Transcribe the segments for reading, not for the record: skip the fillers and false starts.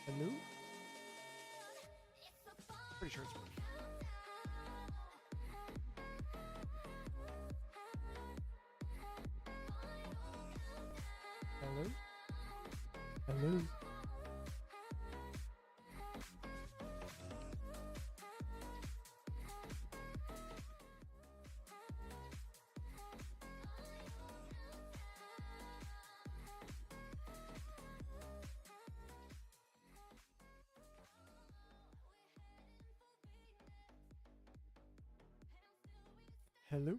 Hello? Pretty sure it's working. Hello? Hello? Hello?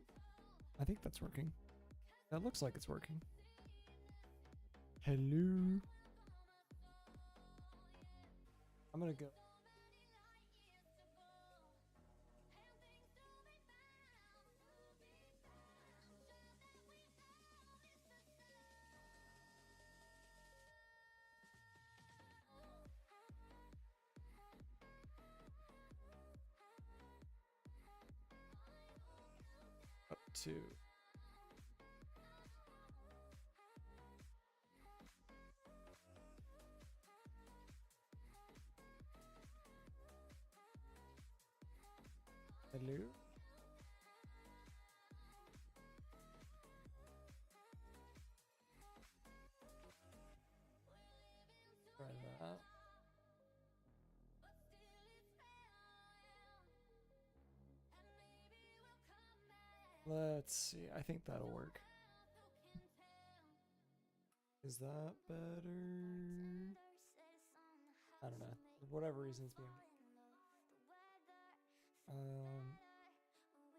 I think that's working. That looks like it's working. Hello? I'm gonna go. Up to. Hello? Try that. Let's see. I think that'll work. Is that better? I don't know. For whatever reason it's being.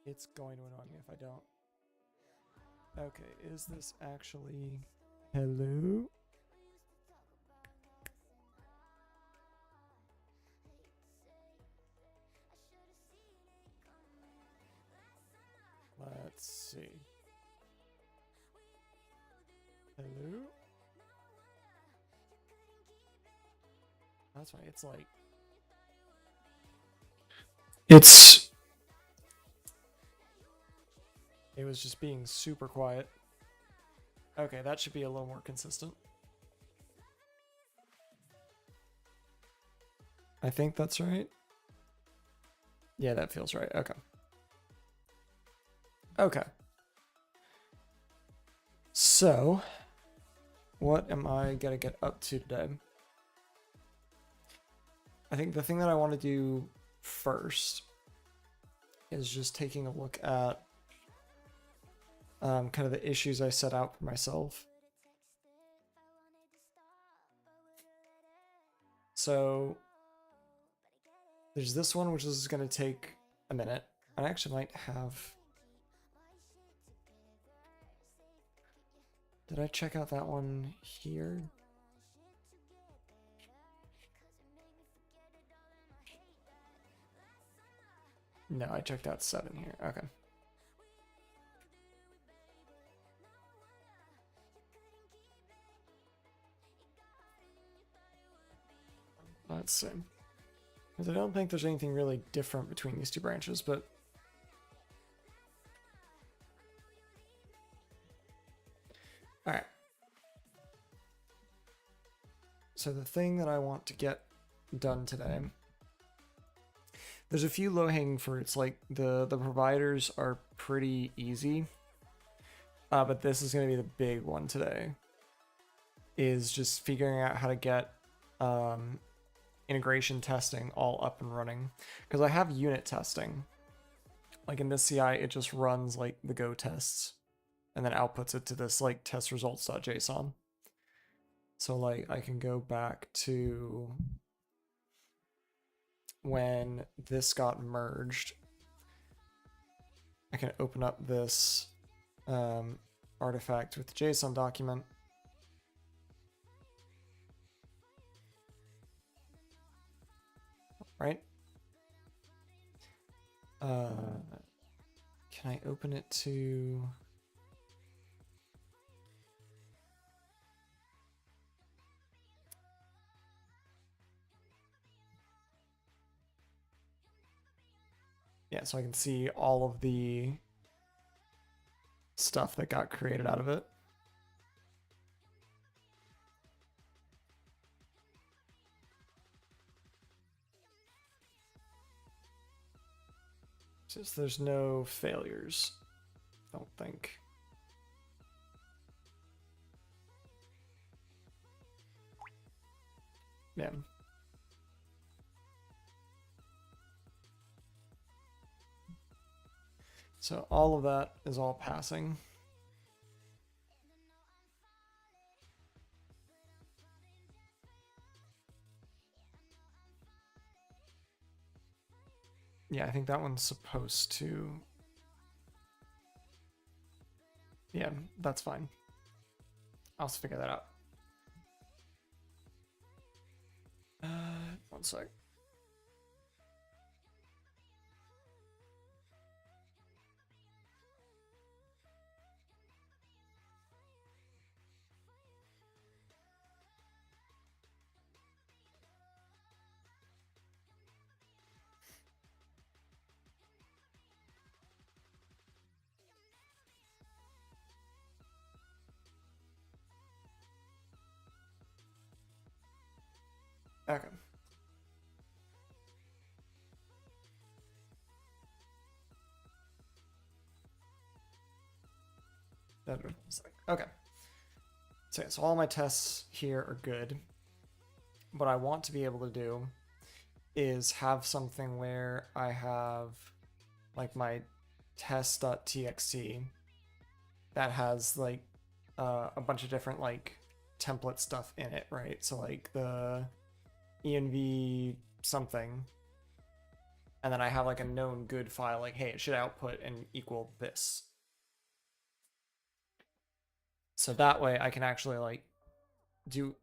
It's going to annoy me if I don't. Okay, is this actually... Hello? Let's see. Hello? That's right, it's like... It was just being super quiet. Okay, that should be a little more consistent. I think that's right. Yeah, that feels right. Okay. Okay. So, what am I gonna get up to today? I think the thing that I want to do first is just taking a look at kind of the issues I set out for myself. So there's this one, which is going to take a minute. I actually might have... Did I check out that one here? No, I checked out 7 here. Okay. Let's see. Because I don't think there's anything really different between these two branches, but... Alright. So the thing that I want to get done today... There's a few low-hanging fruits, like the providers are pretty easy. But this is going to be the big one today. Is just figuring out how to get... integration testing all up and running, because I have unit testing. Like in this CI, it just runs like the Go tests and then outputs it to this like test results.json. So like I can go back to when this got merged. I can open up this artifact with the JSON document. Right? Can I open it to... Yeah, so I can see all of the stuff that got created out of it. Since there's no failures, I don't think. Yeah. So all of that is all passing. Yeah, I think that one's supposed to. Yeah, that's fine. I'll figure that out. One sec. Okay. Okay. So, yeah, so all my tests here are good. What I want to be able to do is have something where I have like my test.txt that has like a bunch of different like template stuff in it, right? So like the env something, and then I have like a known good file, like, hey, it should output and equal this. So that way I can actually like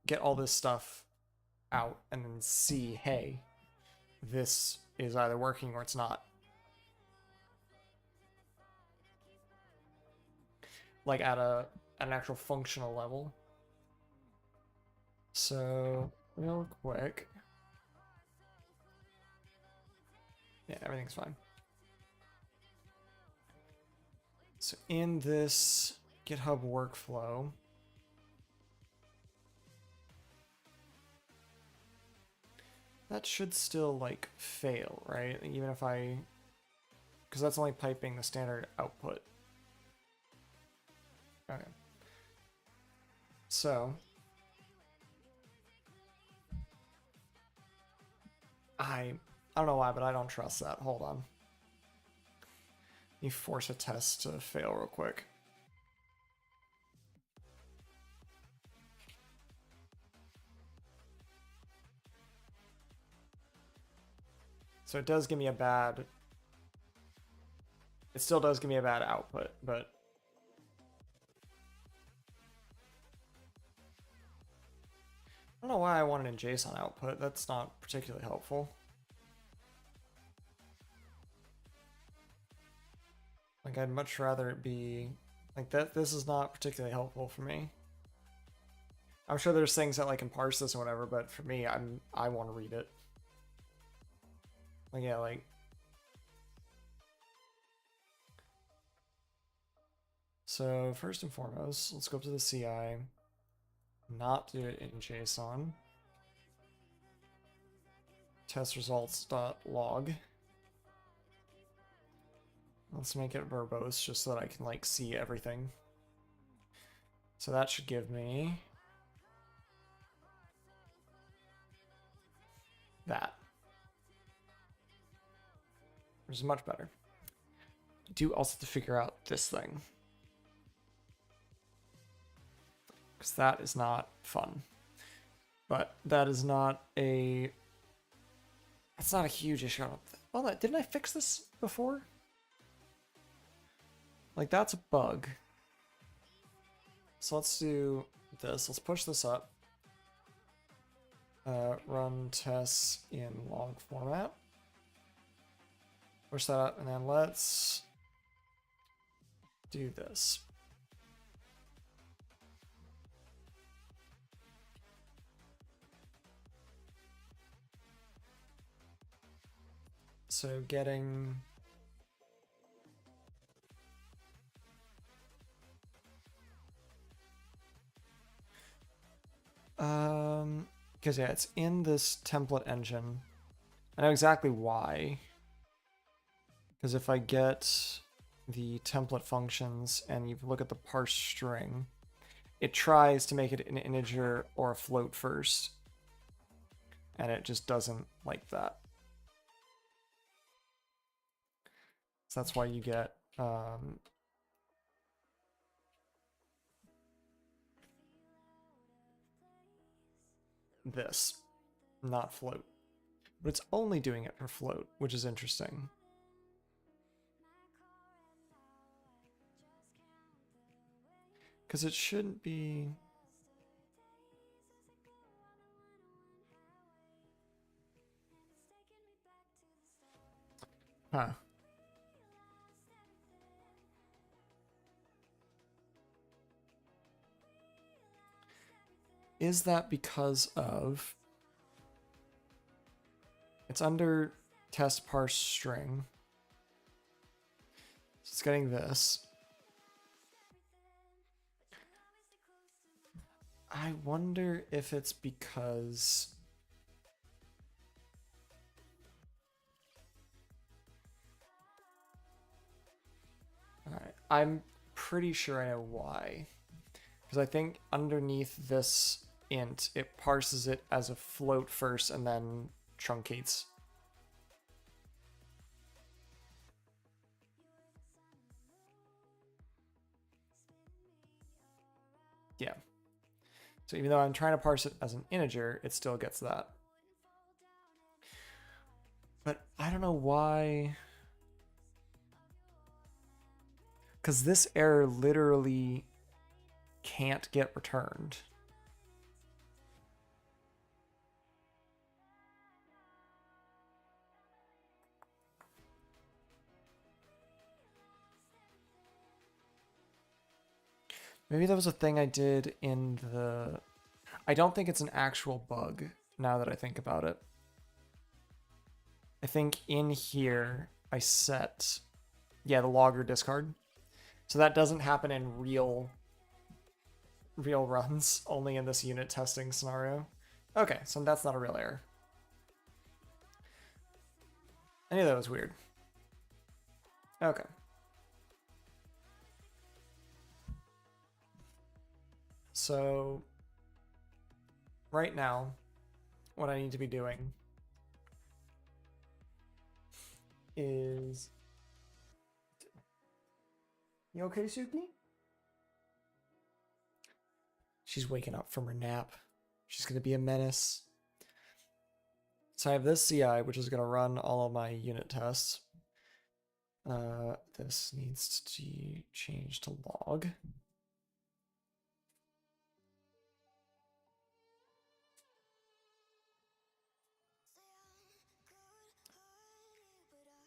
get all this stuff out and then see, hey, this is either working or it's not. Like at an actual functional level. So real quick. Yeah, everything's fine. So in this GitHub workflow, that should still like fail, right? Even if because that's only piping the standard output. Okay. So I don't know why, but I don't trust that. Hold on. You force a test to fail real quick. So it does give me a bad... It still does give me a bad output, but... I don't know why I want it in JSON output. That's not particularly helpful. Like, I'd much rather it be... Like, this is not particularly helpful for me. I'm sure there's things that like can parse this or whatever, but for me, I want to read it. Like, yeah, like... So, first and foremost, let's go up to the CI. Not do it in JSON. Test results.log. Let's make it verbose just so that I can like see everything. So that should give me that. Which is much better. I do also have to figure out this thing, because that is not fun. But that is not a... That's not a huge issue. Well, didn't I fix this before? Like, that's a bug. So let's do this. Let's push this up. Run tests in log format. Push that up, and then let's do this. So getting... Because yeah, it's in this template engine. I know exactly why. Because if I get the template functions and you look at the parse string, it tries to make it an integer or a float first, and it just doesn't like that. So that's why you get this, not float. But it's only doing it for float, which is interesting. Because it shouldn't be... Huh. Is that because of... It's under test parse string. So it's getting this. I wonder if it's because... Alright, I'm pretty sure I know why. Because I think underneath this int, it parses it as a float first and then truncates. Yeah. So even though I'm trying to parse it as an integer, it still gets that. But I don't know why. Because this error literally can't get returned. Maybe that was a thing I did in the... I don't think it's an actual bug, now that I think about it. I think in here, I set... Yeah, the logger discard. So that doesn't happen in real runs, only in this unit testing scenario. Okay, so that's not a real error. I knew that was weird. Okay. So right now, what I need to be doing is... You okay, Suki? She's waking up from her nap. She's going to be a menace. So I have this CI, which is going to run all of my unit tests. This needs to change to log.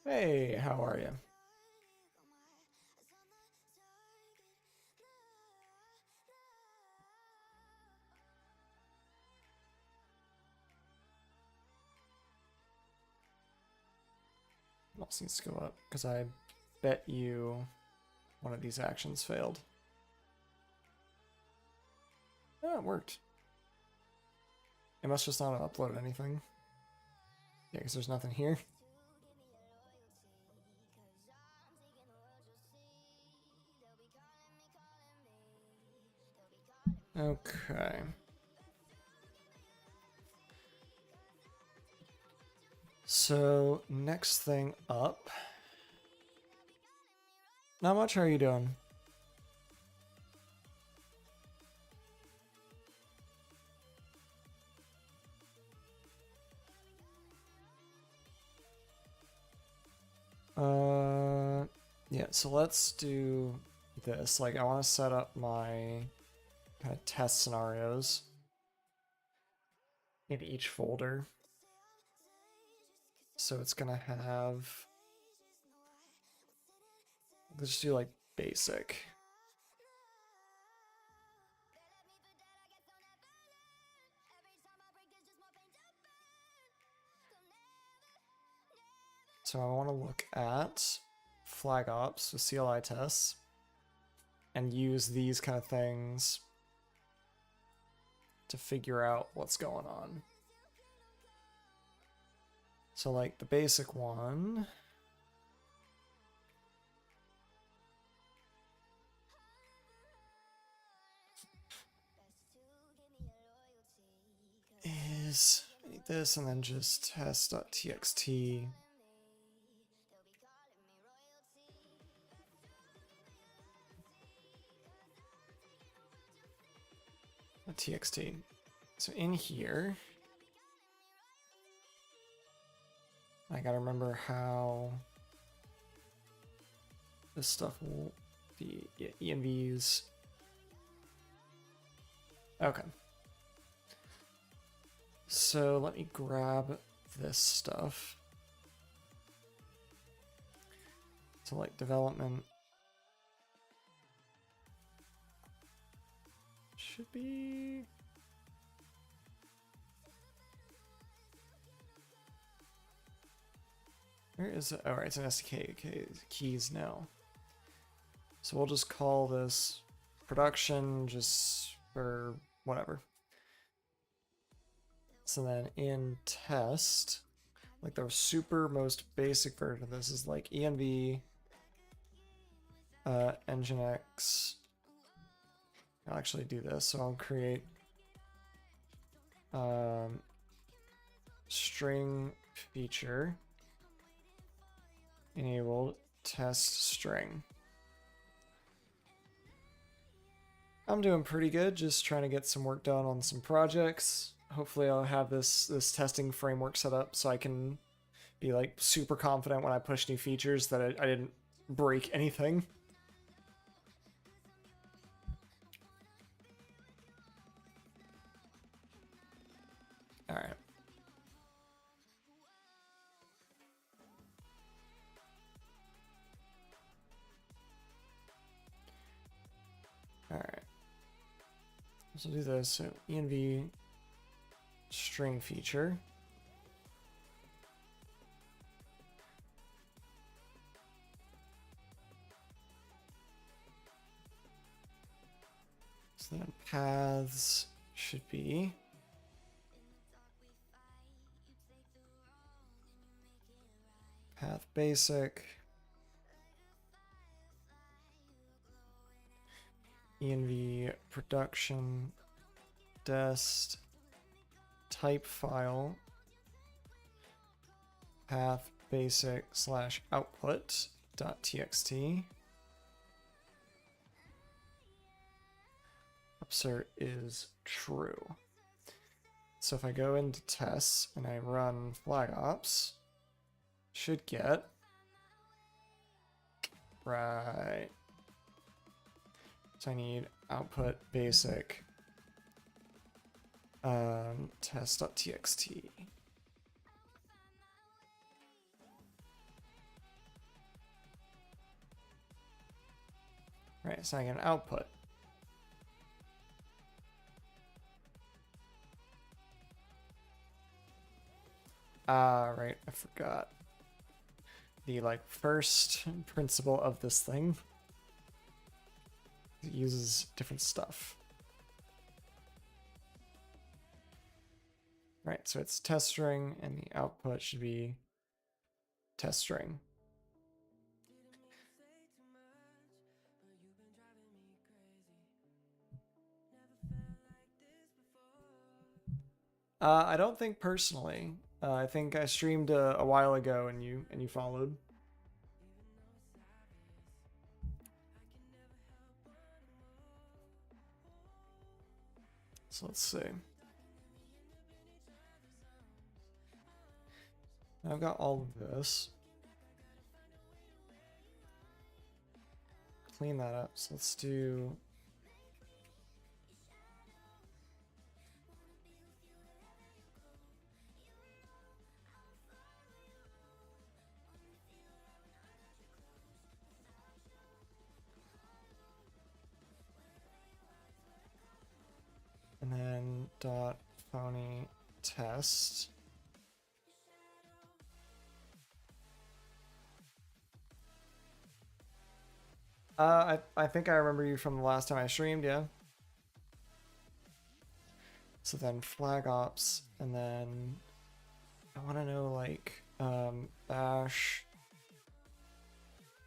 Hey, how are you? What else needs to go up? Because I bet you one of these actions failed. Oh, it worked. It must just not have uploaded anything. Yeah, because there's nothing here. Okay. So, next thing up. Not much, how are you doing? Yeah, so let's do this. Like, I want to set up my kind of test scenarios in each folder. So it's gonna have... Let's just do like basic. So I want to look at flag ops with CLI tests and use these kind of things to figure out what's going on. So like the basic one these. I need this, and then just test.txt. .txt. So in here, I gotta remember how this stuff will be, yeah, envs. Okay. So let me grab this stuff. So like development should be, where is it? Oh, right, it's an SDK. Okay, keys now. So we'll just call this production just for whatever. So then in test, like the super most basic version of this is like env nginx. I'll actually do this. So I'll create string feature enabled test string. I'm doing pretty good, just trying to get some work done on some projects. Hopefully I'll have this testing framework set up so I can be like super confident when I push new features that I didn't break anything. All right. All right. So do this. So env string feature. So then paths should be path basic, env production dest type file path basic slash output dot txt. Upsert is true. So if I go into tests and I run flag ops, should get right. So I need output basic test.txt. Right, so I get an output. Right, I forgot. The like first principle of this thing. It uses different stuff. Right, so it's test string and the output should be test string. I don't think personally. I think I streamed a while ago and you followed. So let's see. I've got all of this. Clean that up. So let's do and then dot phony test. I think I remember you from the last time I streamed, yeah. So then flag ops, and then I want to know like bash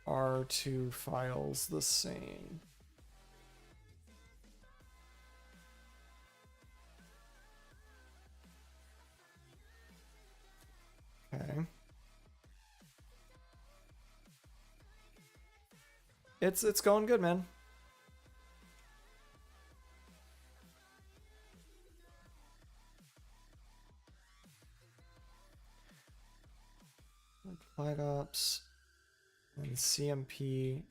R2 files the same. It's going good, man. Flag ops and CMP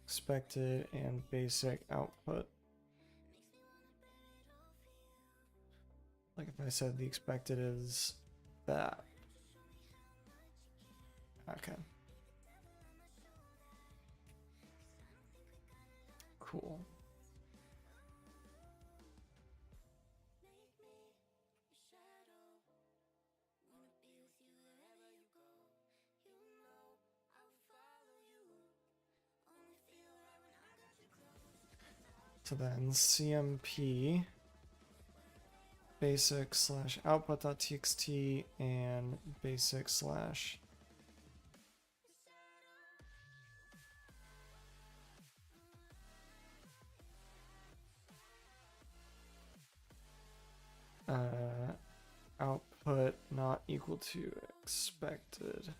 expected and basic output. Like if I said the expected is that. Okay. Cool. So then CMP basic slash output.txt and basic slash output not equal to expected.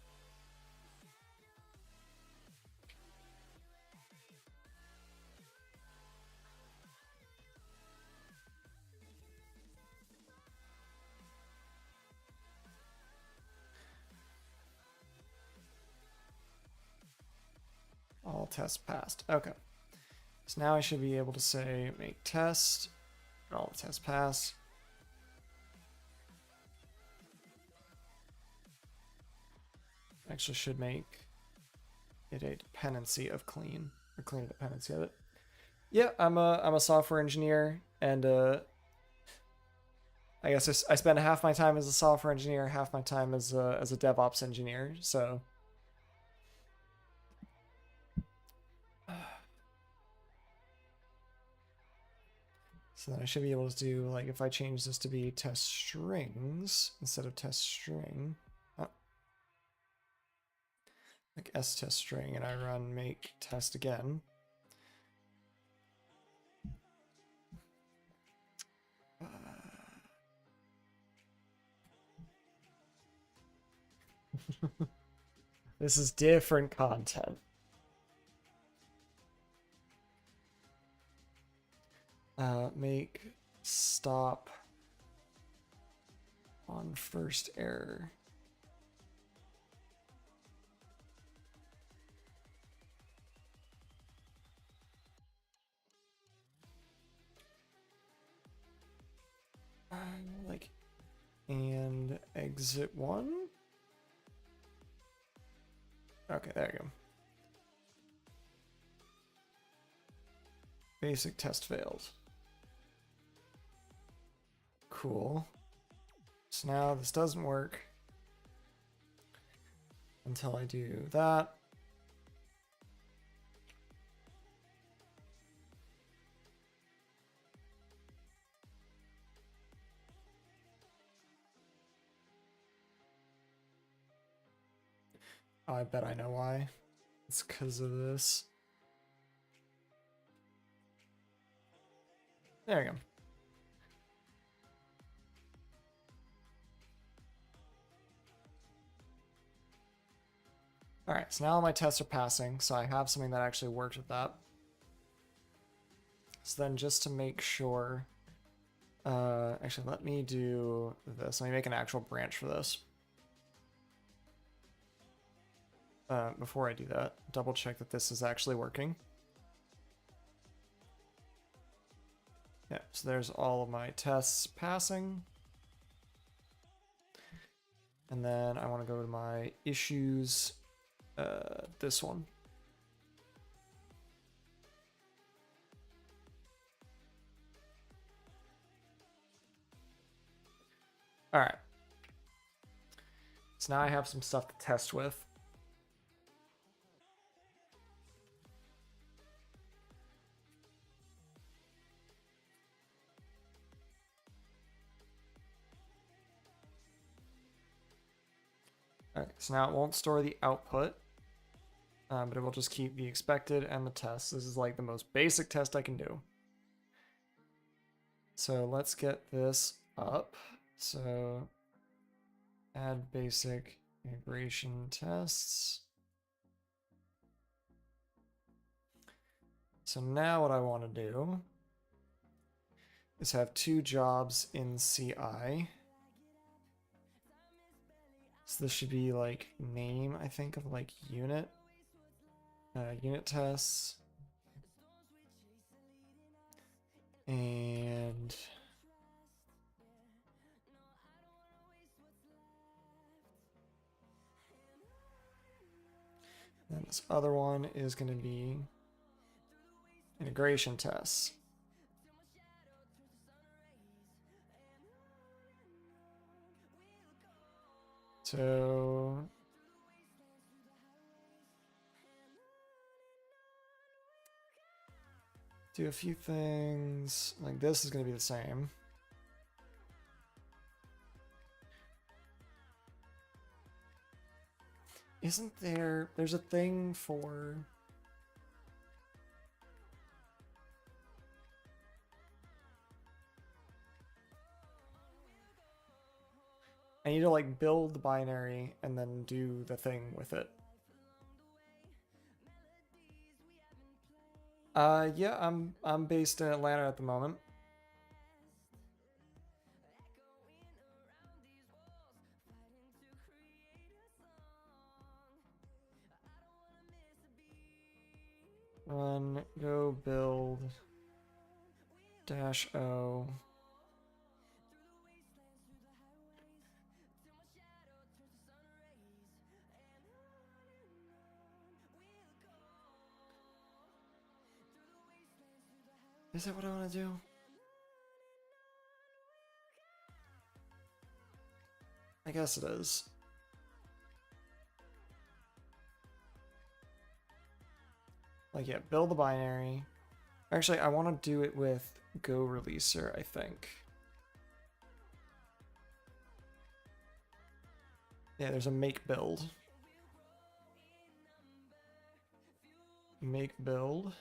All tests passed. Okay. So now I should be able to say make test, and all the tests pass. Actually should make it a dependency of clean, or clean a dependency of it. Yeah, I'm a software engineer, and I guess I spend half my time as a software engineer, half my time as a DevOps engineer. So then I should be able to do, like, if I change this to be test strings instead of test string, like s test string, and I run make test again. This is different content. Make stop on first error. Like, and exit one. Okay, there you go. Basic test failed. Cool. So now this doesn't work until I do that. Oh, I bet I know why. It's because of this. There you go. All right, so now all my tests are passing, so I have something that actually works with that. So then just to make sure, actually let me do this. Let me make an actual branch for this. Before I do that, double check that this is actually working. Yeah, so there's all of my tests passing. And then I want to go to my issues, this one. All right. So now I have some stuff to test with. All right, so now it won't store the output, but it will just keep the expected and the test. This is like the most basic test I can do. So let's get this up. So add basic integration tests. So now what I want to do is have 2 jobs in CI. So this should be like name, I think, of like unit. Unit tests. And then this other one is going to be integration tests. So do a few things. Like this is going to be the same. Isn't there's a thing for... I need to like build the binary and then do the thing with it. Yeah, I'm based in Atlanta at the moment. Run, go build, -O. Is that what I want to do? I guess it is. Like, yeah, build the binary. Actually, I want to do it with go releaser, I think. Yeah, there's a make build. Make build.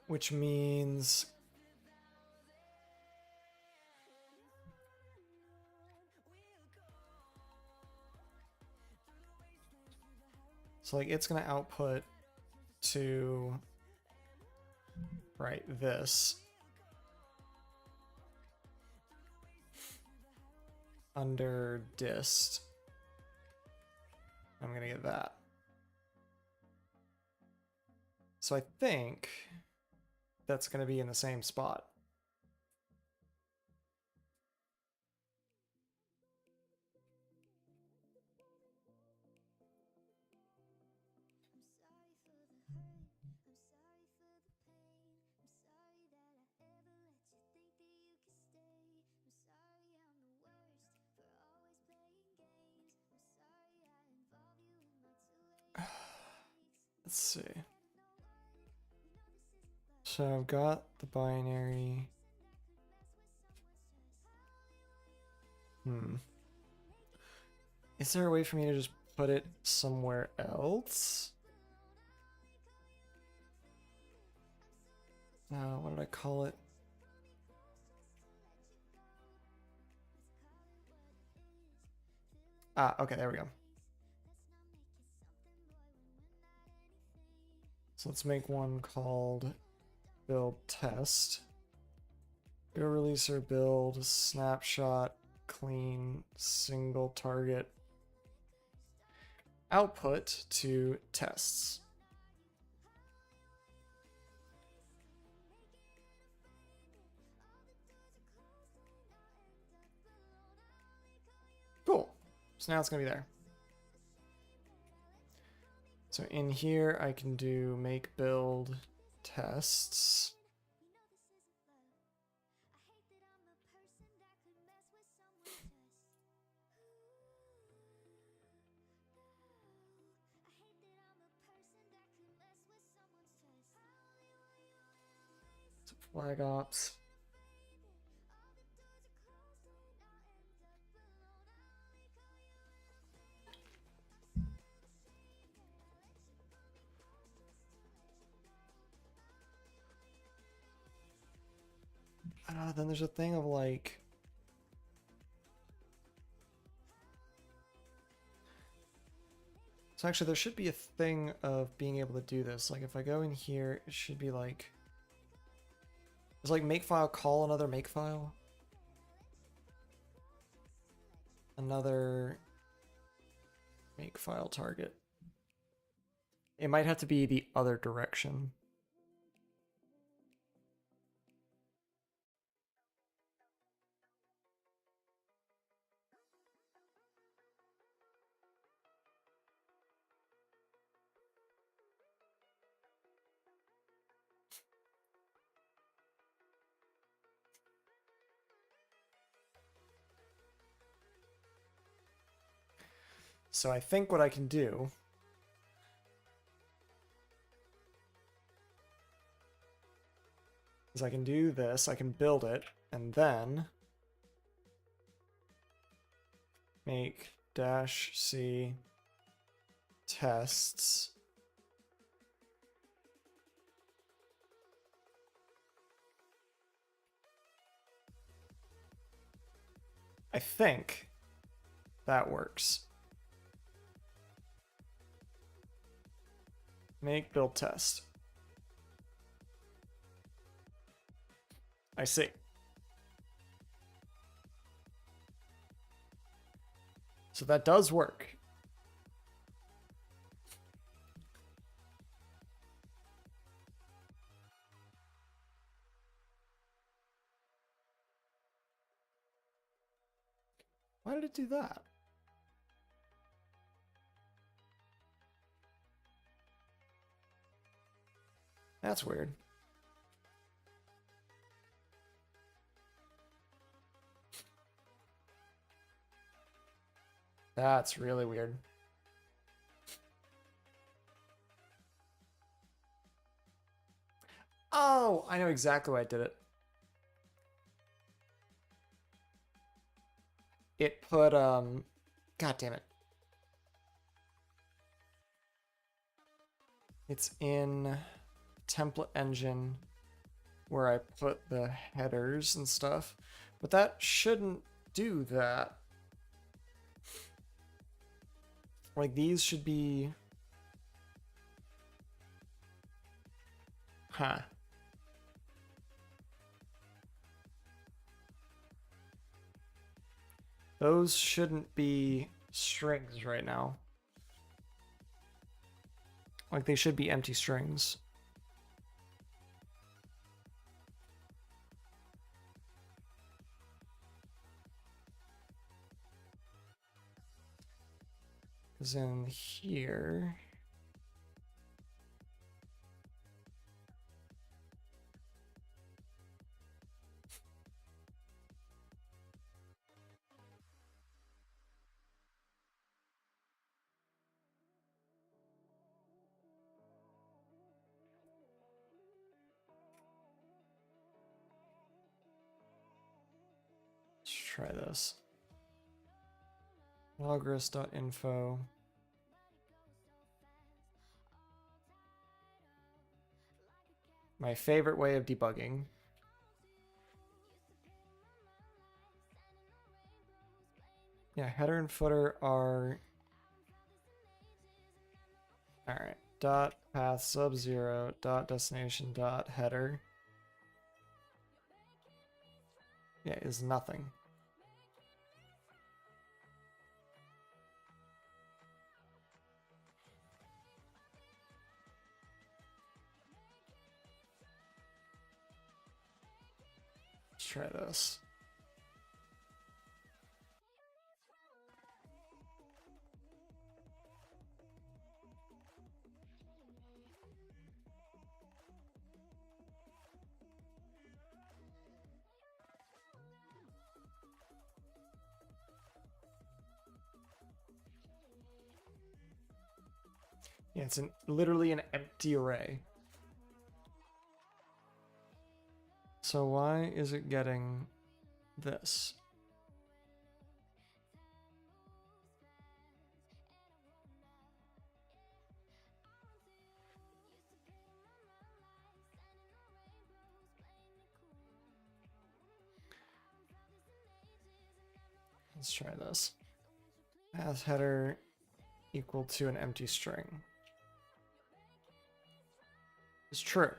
Which means so like it's gonna output to this under dist. I'm gonna get that. So I think that's gonna be in the same spot. Let's see. So I've got the binary. Is there a way for me to just put it somewhere else? What did I call it? Okay, there we go. So let's make one called build test. Go releaser build snapshot clean single target output to tests. Cool. So now it's gonna be there. So in here I can do make build tests. Flag ops. I then there's a thing of like, so actually there should be a thing of being able to do this. Like if I go in here, it should be like, it's like makefile call another makefile. Another makefile target. It might have to be the other direction. So I think what I can do is I can do this, I can build it, and then make -c tests. I think that works. Make build test. I see. So that does work. Why did it do that? That's weird. That's really weird. Oh, I know exactly why I did it. It put, God damn it. It's in template engine where I put the headers and stuff, but that shouldn't do that. Like these should be, huh. Those shouldn't be strings right now. Like they should be empty strings. Because in here, let's try this. Logris.info. My favorite way of debugging. Yeah, header and footer are, all right, dot path sub 0 dot destination dot header. Yeah, is nothing. Let's try this. Yeah, it's literally an empty array. So why is it getting this? Let's try this. Path header equal to an empty string. It's true.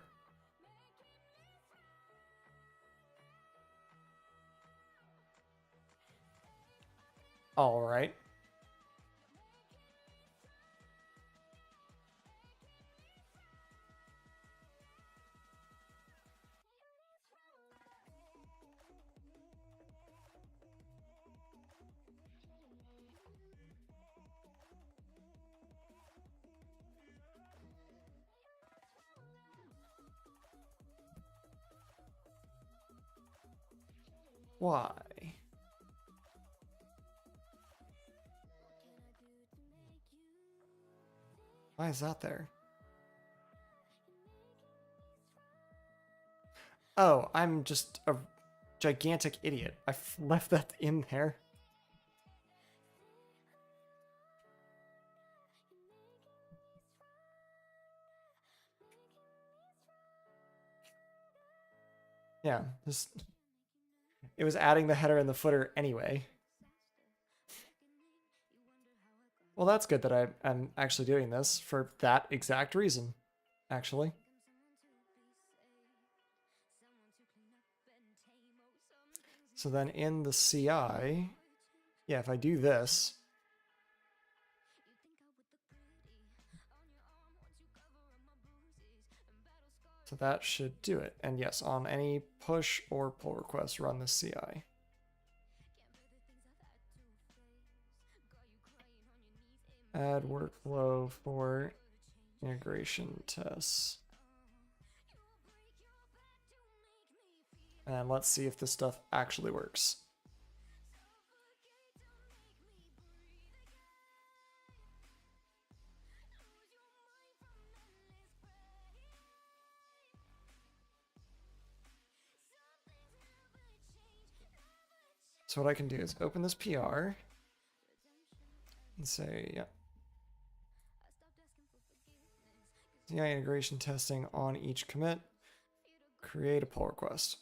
All right. Why? Why is that there? Oh, I'm just a gigantic idiot. I left that in there. Yeah, just it was adding the header and the footer anyway. Well, that's good that I'm actually doing this for that exact reason, actually. So then in the CI, yeah, if I do this, so that should do it. And yes, on any push or pull request, run the CI. Add workflow for integration tests. And let's see if this stuff actually works. So what I can do is open this PR and say, yeah, CI integration testing on each commit, create a pull request.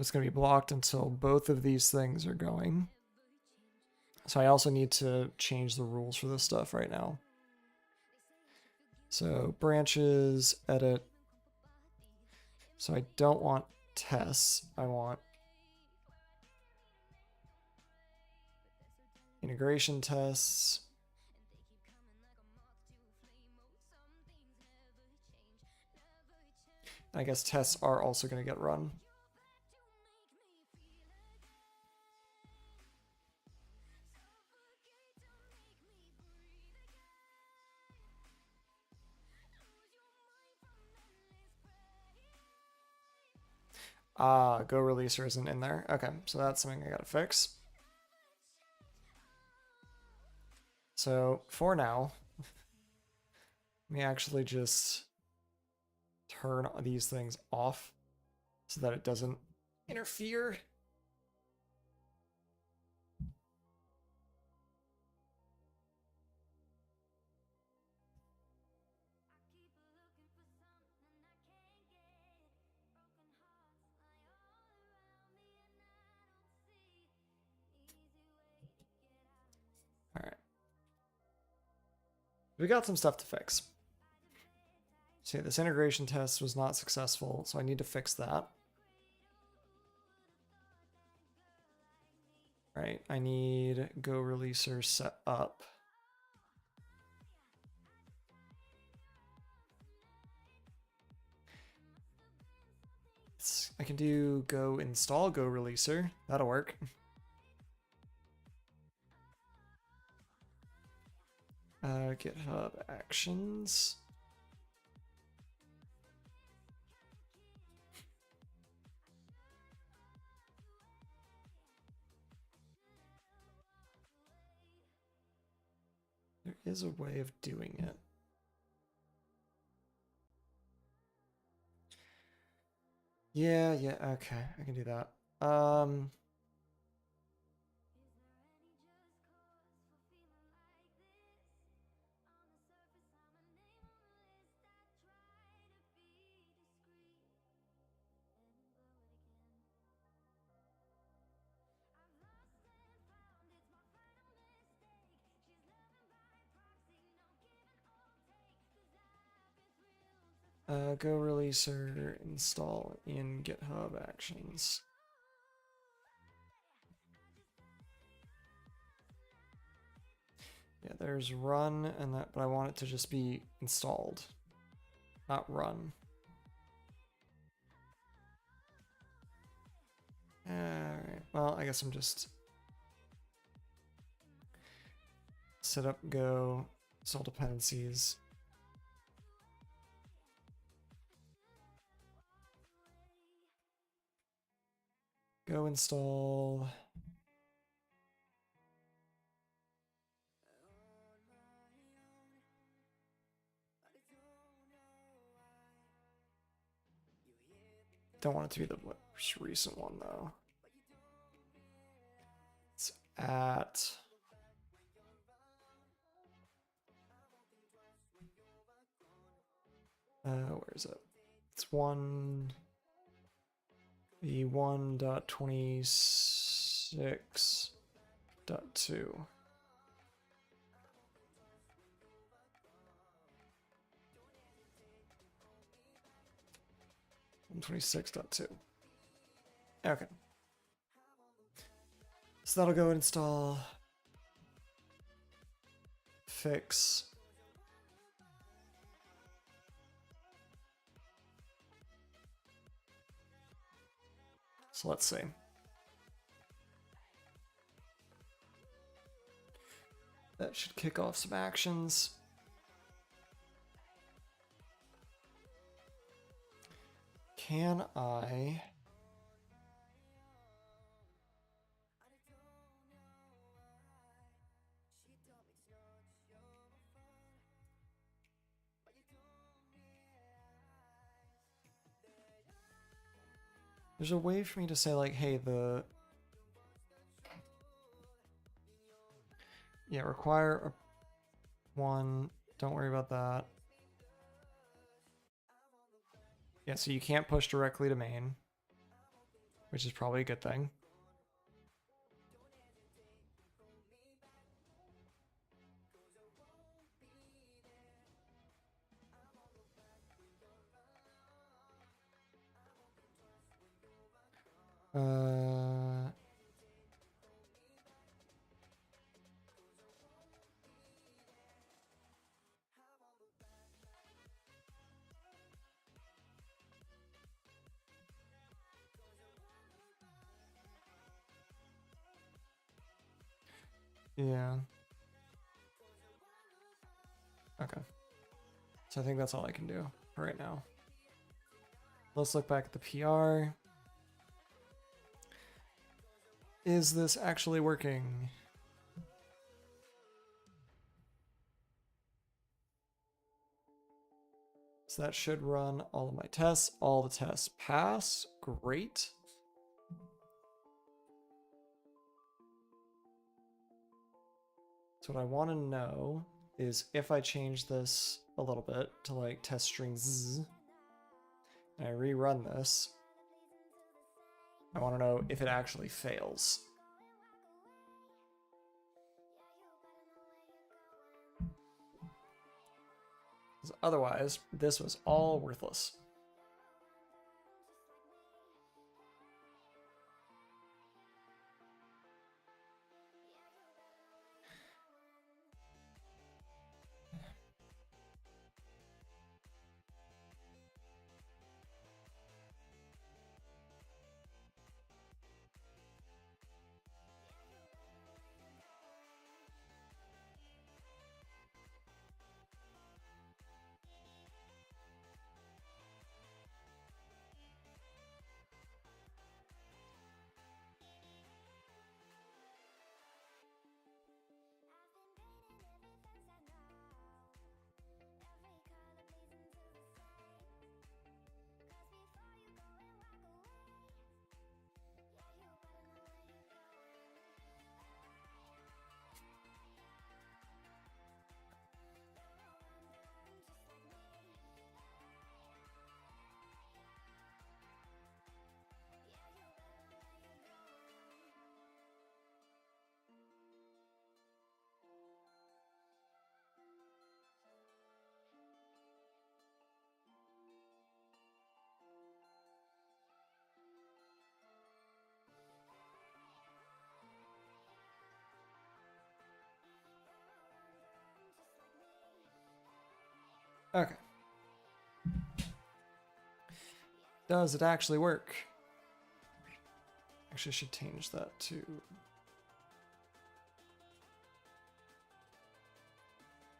It's going to be blocked until both of these things are going. So I also need to change the rules for this stuff right now. So branches, edit. So I don't want tests. I want integration tests. I guess tests are also going to get run. Go releaser isn't in there. Okay, so that's something I gotta fix. So for now, let me actually just turn these things off so that it doesn't interfere. All right. We got some stuff to fix. See, this integration test was not successful, so I need to fix that. All right, I need go releaser set up. I can do go install go releaser. That'll work. GitHub actions. There is a way of doing it. Yeah, okay, I can do that. Go releaser install in GitHub Actions. Yeah, there's run and that, but I want it to just be installed, not run. Alright, well, I guess I'm just set up go, install dependencies. Go install. Don't want it to be the most recent one though. It's at where is it? It's the 1.26.2. And 26.2. Okay. So that'll go install fix. So let's see. That should kick off some actions. Can I... There's a way for me to say like, hey, yeah, require one, don't worry about that. Yeah, so you can't push directly to main, which is probably a good thing. Yeah. Okay. So I think that's all I can do for right now. Let's look back at the PR. Is this actually working? So that should run all of my tests. All the tests pass. Great. So what I want to know is if I change this a little bit to like test string z, and I rerun this, I want to know if it actually fails. 'Cause otherwise, this was all worthless. Okay. Does it actually work? Actually, I should change that to...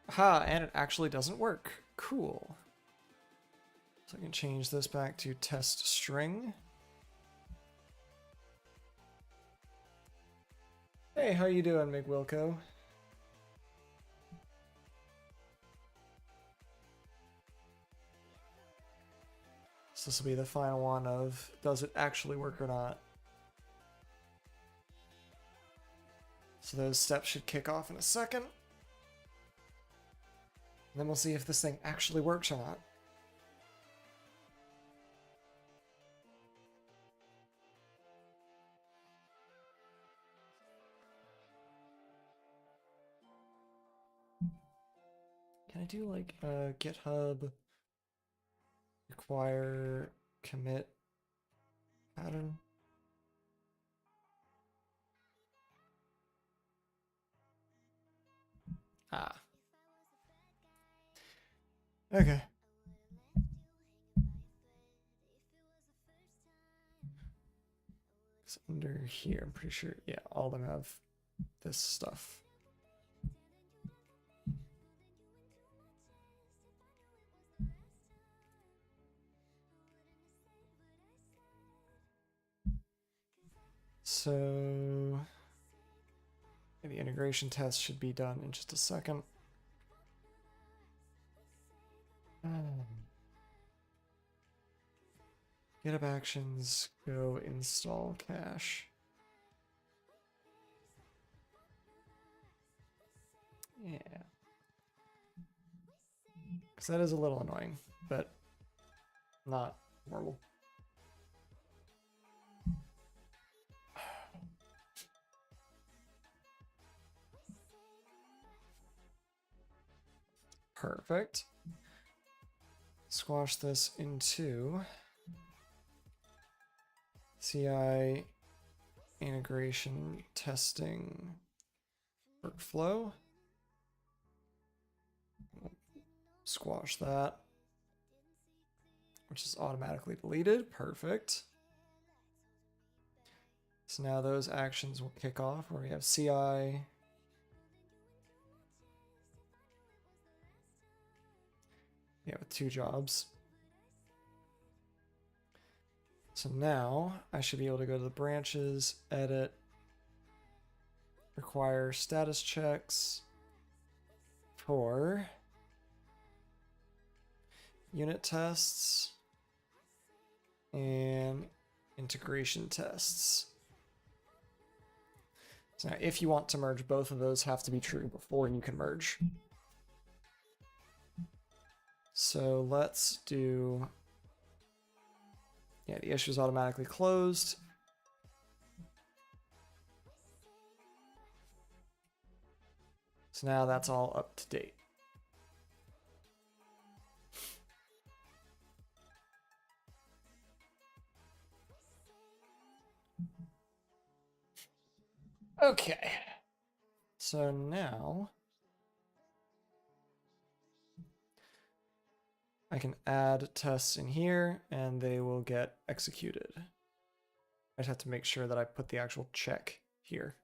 Aha, and it actually doesn't work. Cool. So I can change this back to test string. Hey, how you doing, McWilco? So this will be the final one of does it actually work or not. So those steps should kick off in a second. And then we'll see if this thing actually works or not. Can I do like a GitHub require commit pattern? Ah. Okay. It's under here, I'm pretty sure. Yeah, all of them have this stuff. So the integration test should be done in just a second. GitHub actions, go install cache. Yeah. Because that is a little annoying, but not horrible. Perfect. Squash this into CI integration testing workflow. Squash that, which is automatically deleted. Perfect. So now those actions will kick off where we have CI. Yeah, with 2 jobs. So now I should be able to go to the branches, edit, require status checks for unit tests and integration tests. So now if you want to merge, both of those have to be true before you can merge. So let's do, yeah, the issue is automatically closed. So now that's all up to date. Okay. So now I can add tests in here and they will get executed. I just have to make sure that I put the actual check here.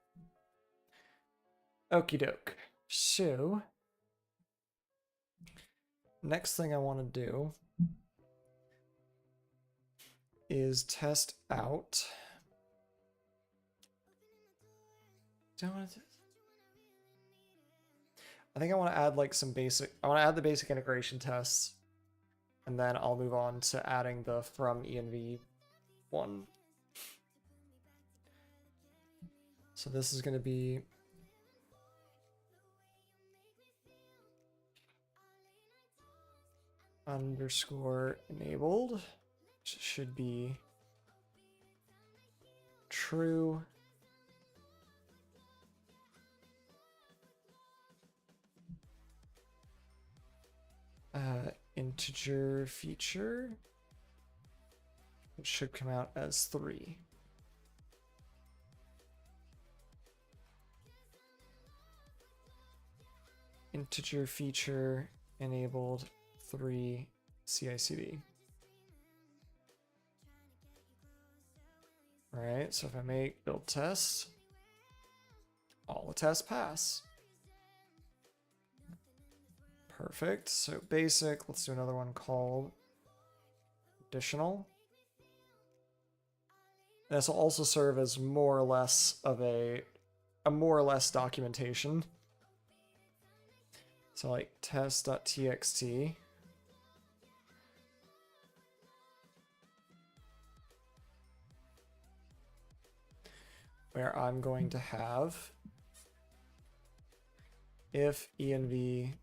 Okie doke. So next thing I want to do is test out. I think I want to add like some basic, I want to add the basic integration tests, and then I'll move on to adding the from env one. So this is going to be underscore enabled, which should be true. Integer feature, it should come out as 3. Integer feature enabled 3 CI/CD. All right, so if I make build test, all the tests pass. Perfect. So basic, let's do another one called additional. This will also serve as more or less of a more or less documentation. So like test.txt. Where I'm going to have if env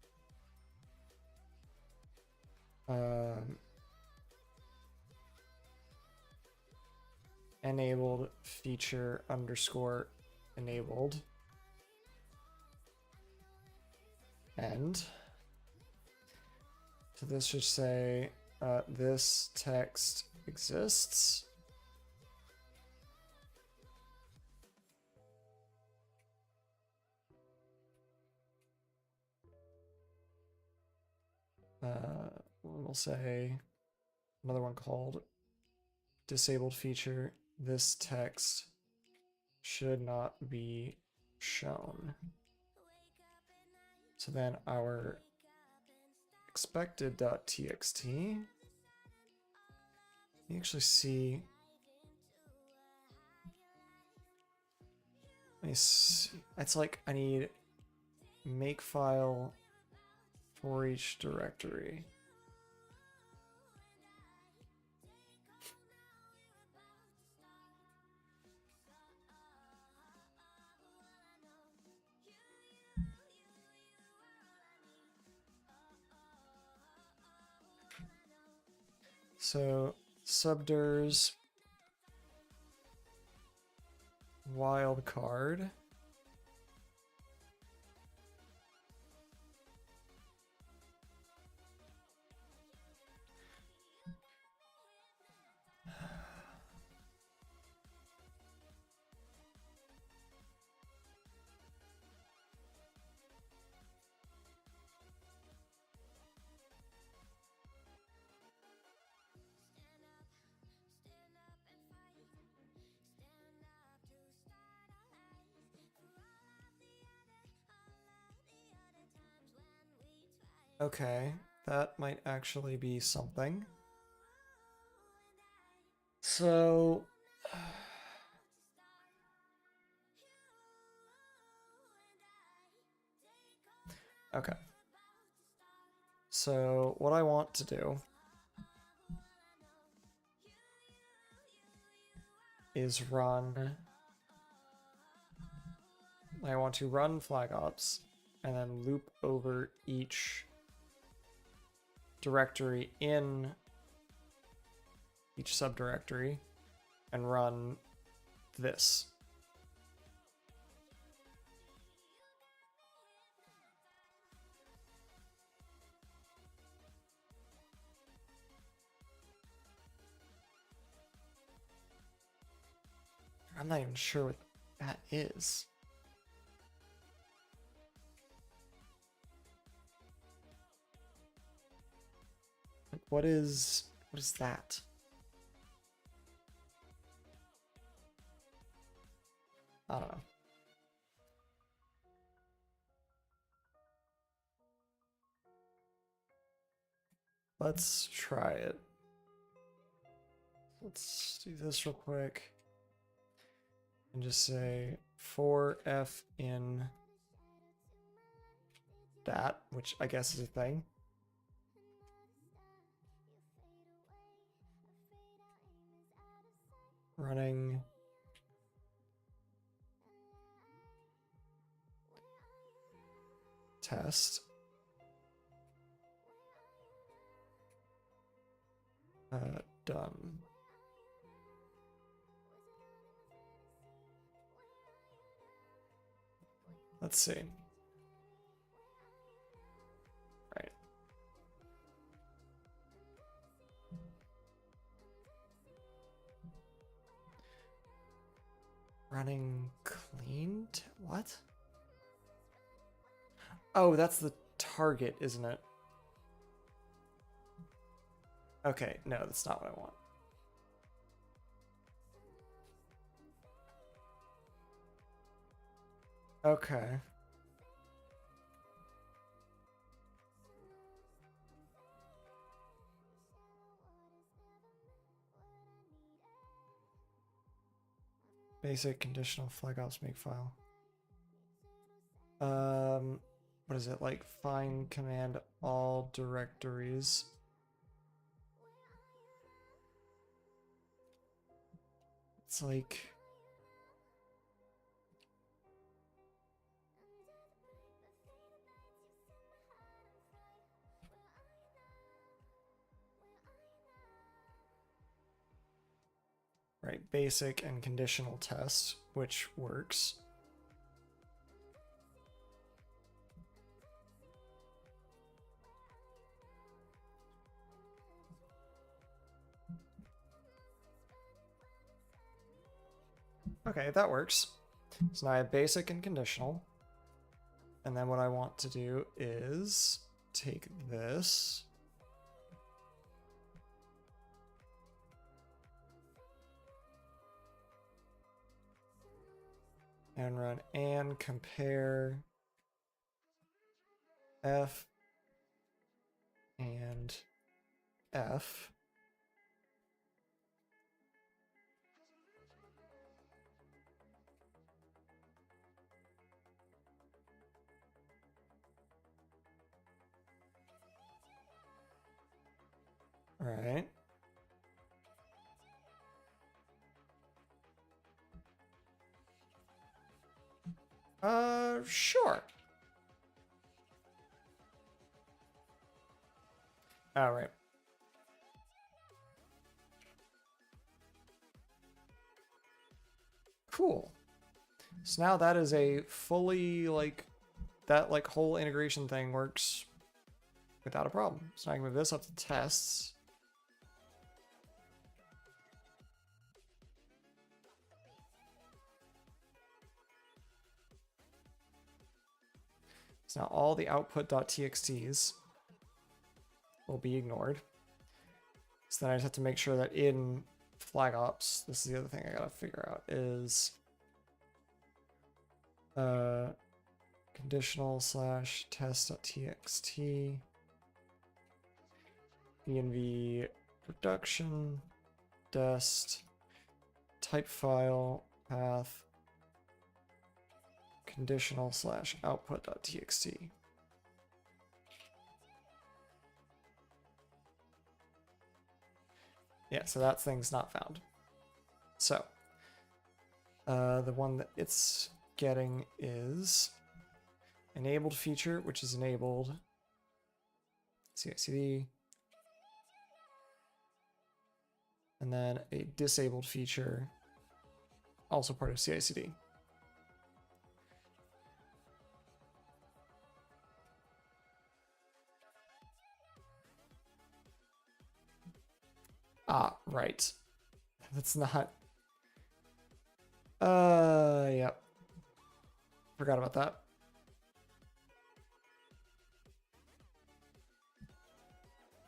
enabled feature underscore enabled end. So this should say this text exists. We'll say another one called disabled feature. This text should not be shown. So then our expected.txt, you actually see, let me see, it's like I need makefile for each directory. So subders wildcard. Okay, that might actually be something. So okay. So what I want to do is I want to run flag ops and then loop over each directory in each subdirectory and run this. I'm not even sure what that is. What is that? I don't know. Let's try it. Let's do this real quick. And just say for f in that, which I guess is a thing. Running test. Done. Let's see. Right. Running cleaned? What? Oh, that's the target, isn't it? Okay, no, that's not what I want. Okay. Basic conditional flag ops make file. What is it, like find command all directories? It's like right, basic and conditional test, which works. Okay, that works. So now I have basic and conditional. And then what I want to do is take this. And run and compare F and F. All right. Sure. All right. Cool. So now that is a fully, like, that, like, whole integration thing works without a problem. So I can move this up to tests. So now all the output.txt's will be ignored. So then I just have to make sure that in flag ops, this is the other thing I gotta figure out, is conditional slash test.txt env production dest type file path conditional slash output.txt. Yeah, so that thing's not found. So the one that it's getting is enabled feature, which is enabled CICD, and then a disabled feature, also part of CICD. Ah, right. That's not. Yep. Forgot about that.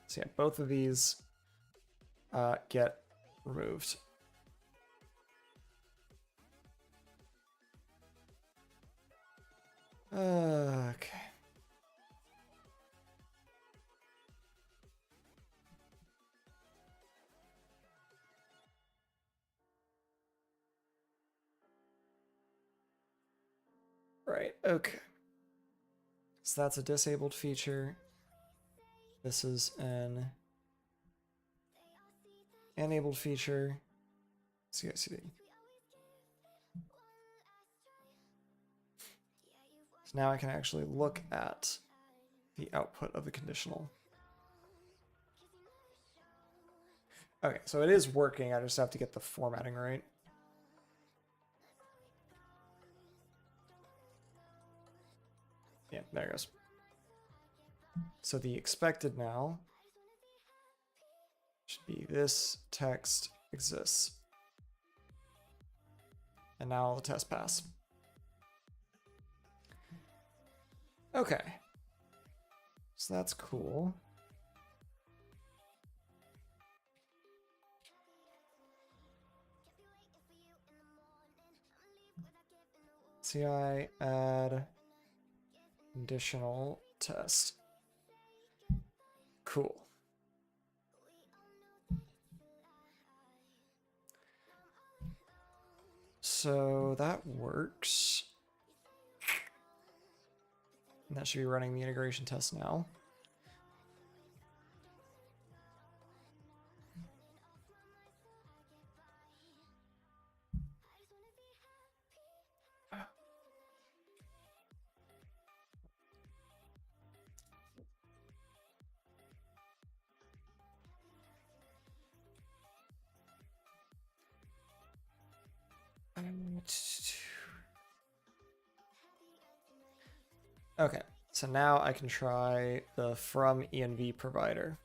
So yeah, both of these get removed. Okay. Right, okay. So that's a disabled feature. This is an enabled feature. CICD. So now I can actually look at the output of the conditional. Okay, so it is working. I just have to get the formatting right. Yeah, there it goes. So the expected now should be this text exists. And now the test pass. Okay. So that's cool. CI add conditional test. Cool. So that works. And that should be running the integration test now. Okay, so now I can try the from env provider.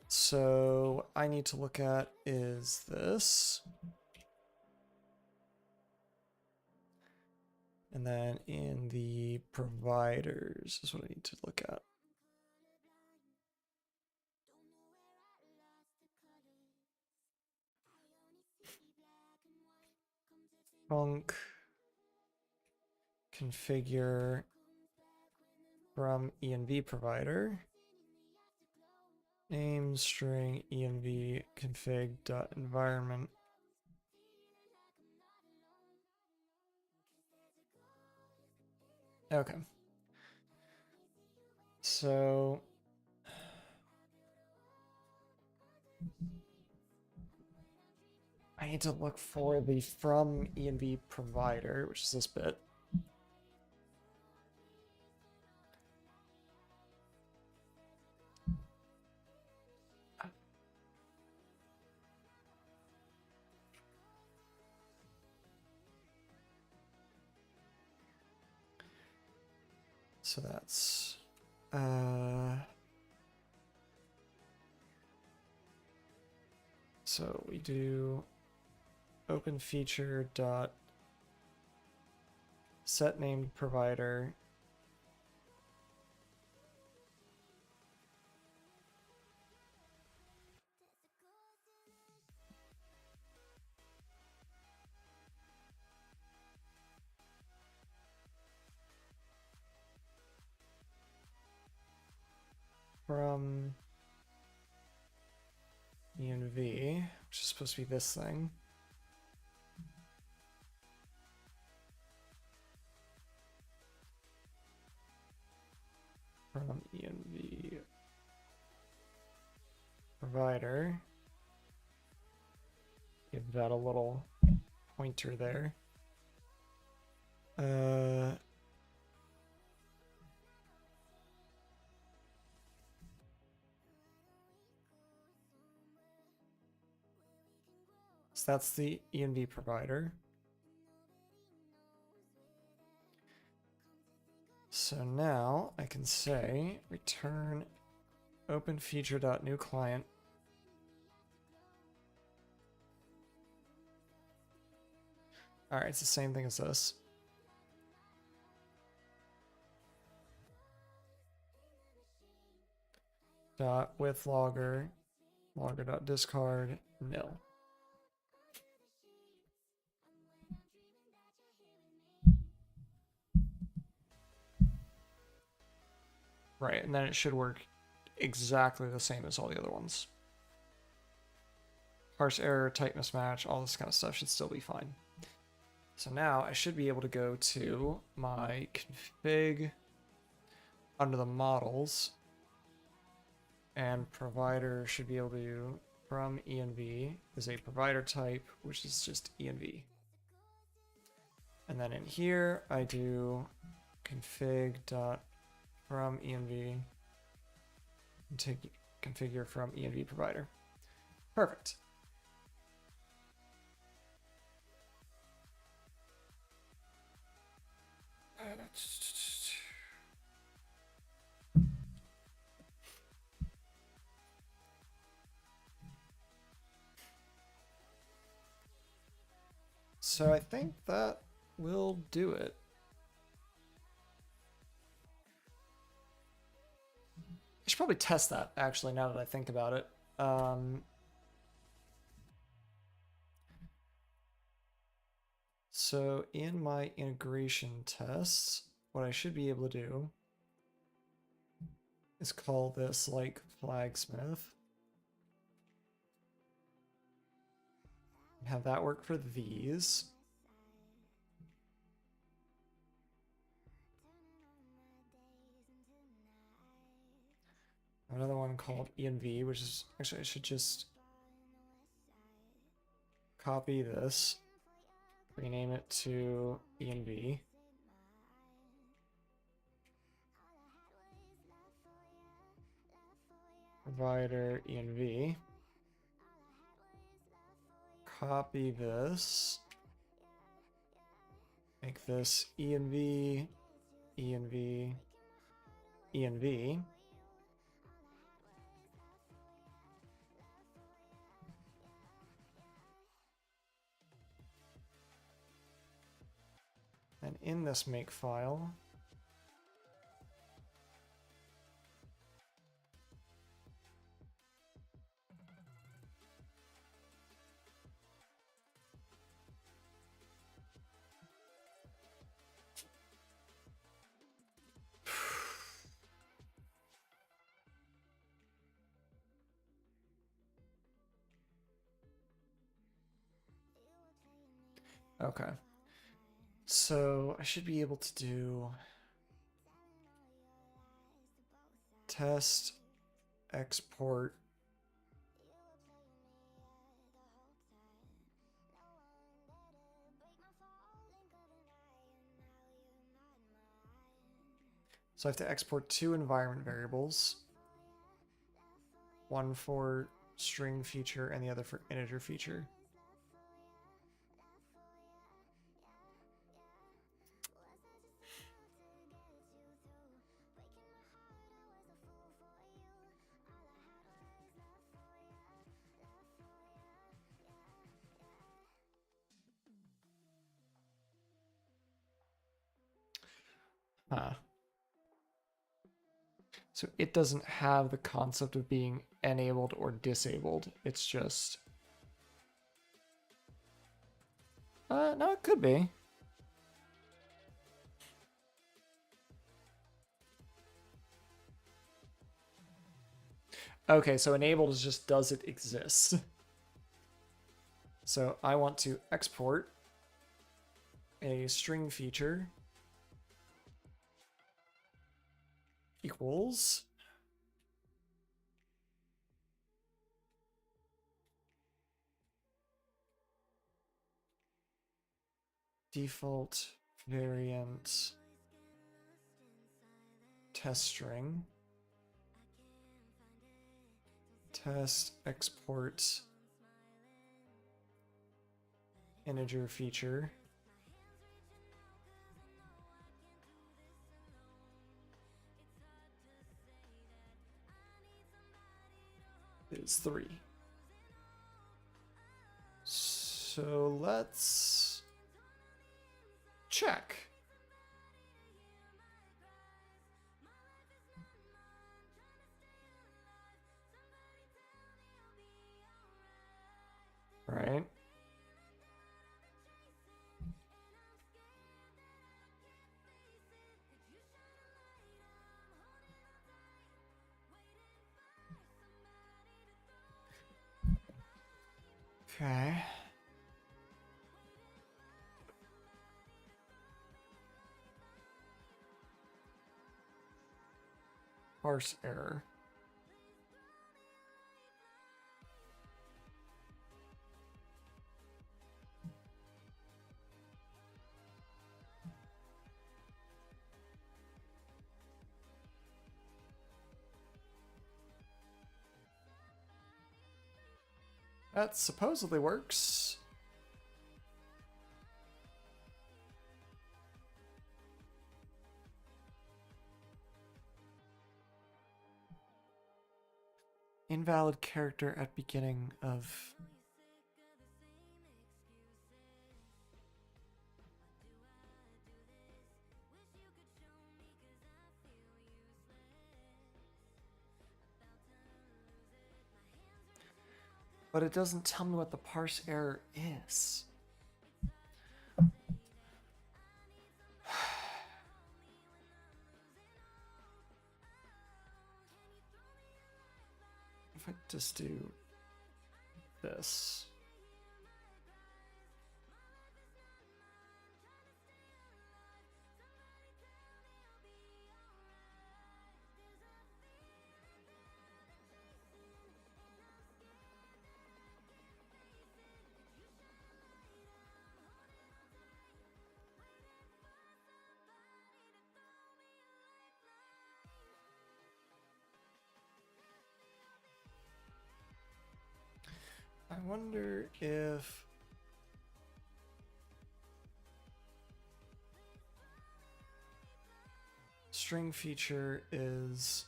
So I need to look at is this. And then in the providers is what I need to look at. Func configure from env provider. Name string env config dot environment. Okay. So I need to look for the from env provider, which is this bit. So that's so we do open feature dot set named provider from env, which is supposed to be this thing. From env provider. Give that a little pointer there. So that's the env provider. So now I can say return open feature dot new client. All right, it's the same thing as this. Dot with logger dot discard nil. Right, and then it should work exactly the same as all the other ones. Parse error, type mismatch, all this kind of stuff should still be fine. So now I should be able to go to my config under the models, and provider should be able to from env is a provider type, which is just env. And then in here I do config dot from env and take configure from env provider. Perfect. So I think that will do it. should probably test that, actually, now that I think about it. So in my integration tests, what I should be able to do is call this like flagsmith. Have that work for these. Another one called env, which is actually I should just copy this, rename it to env. Provider env. Copy this. Make this env, env, env. And in this make file, okay. So I should be able to do test export so I have to export two environment variables, one for string feature and the other for integer feature. Huh. So it doesn't have the concept of being enabled or disabled. It's just... no, it could be. Okay, so enabled is just does it exist. So I want to export a string feature equals default variant test string test export integer feature is 3. So let's check. Right? Okay. Parse error. That supposedly works. Invalid character at beginning of... But it doesn't tell me what the parse error is. If I just do this. I wonder if string feature is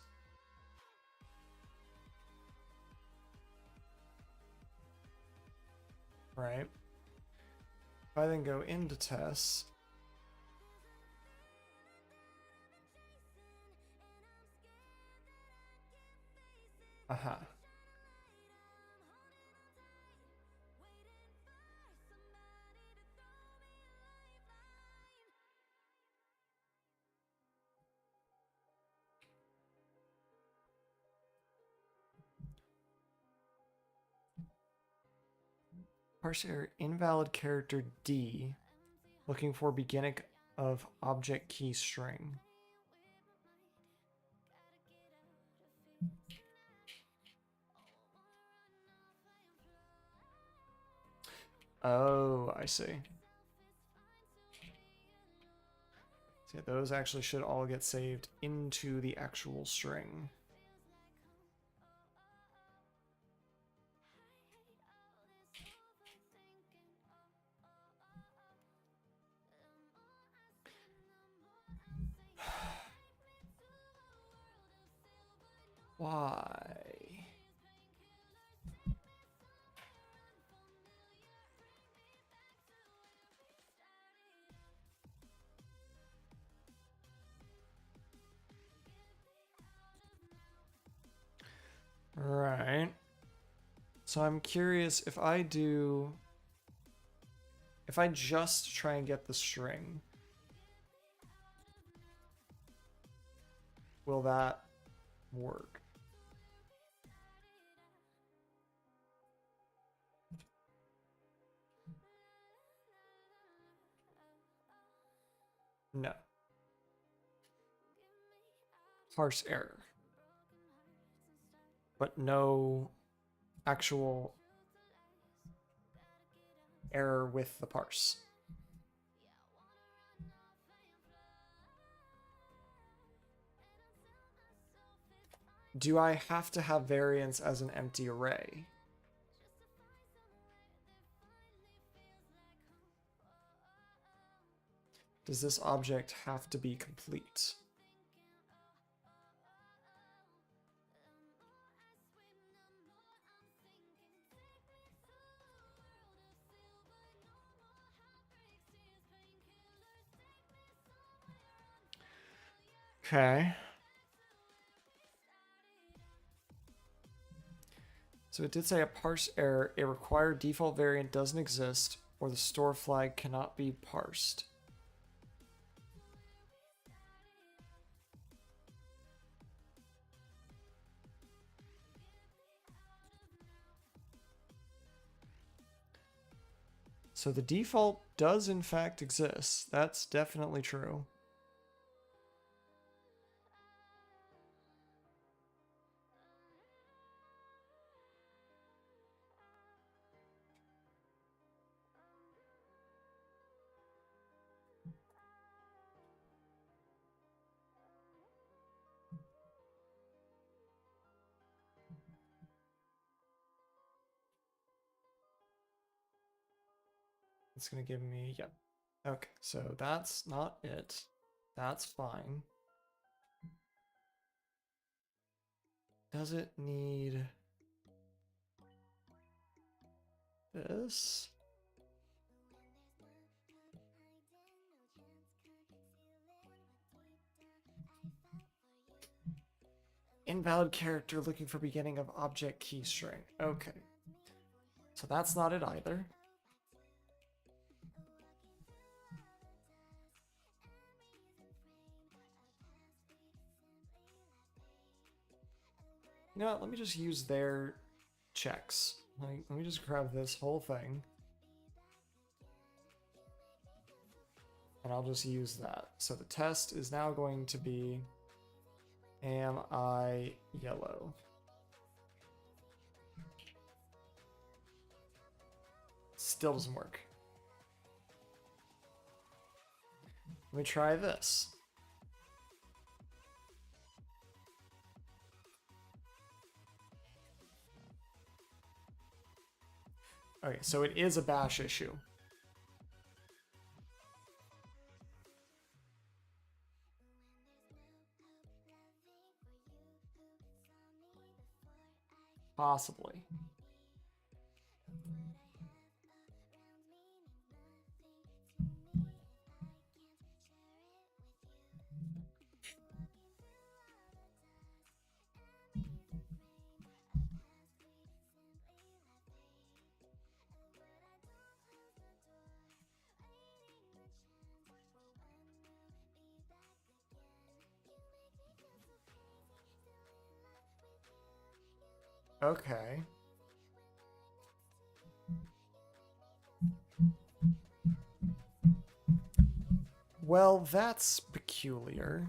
right. If I then go into tests, aha. Parse error invalid character D, looking for beginning of object key string. Oh, I see. So yeah, those actually should all get saved into the actual string. Why? Right. So I'm curious if I just try and get the string, will that work? No. Parse error. But no actual error with the parse. Do I have to have variance as an empty array? Does this object have to be complete? Okay. So it did say a parse error, a required default variant doesn't exist, or the store flag cannot be parsed. So the default does in fact exist. That's definitely true. It's gonna give me, yep. Okay, so that's not it. That's fine. Does it need this? Invalid character looking for beginning of object key string. Okay. So that's not it either. You know what? Let me just use their checks. Like, let me just grab this whole thing. And I'll just use that. So the test is now going to be, am I yellow? Still doesn't work. Let me try this. Okay, so it is a bash issue. Possibly. Okay. Well, that's peculiar.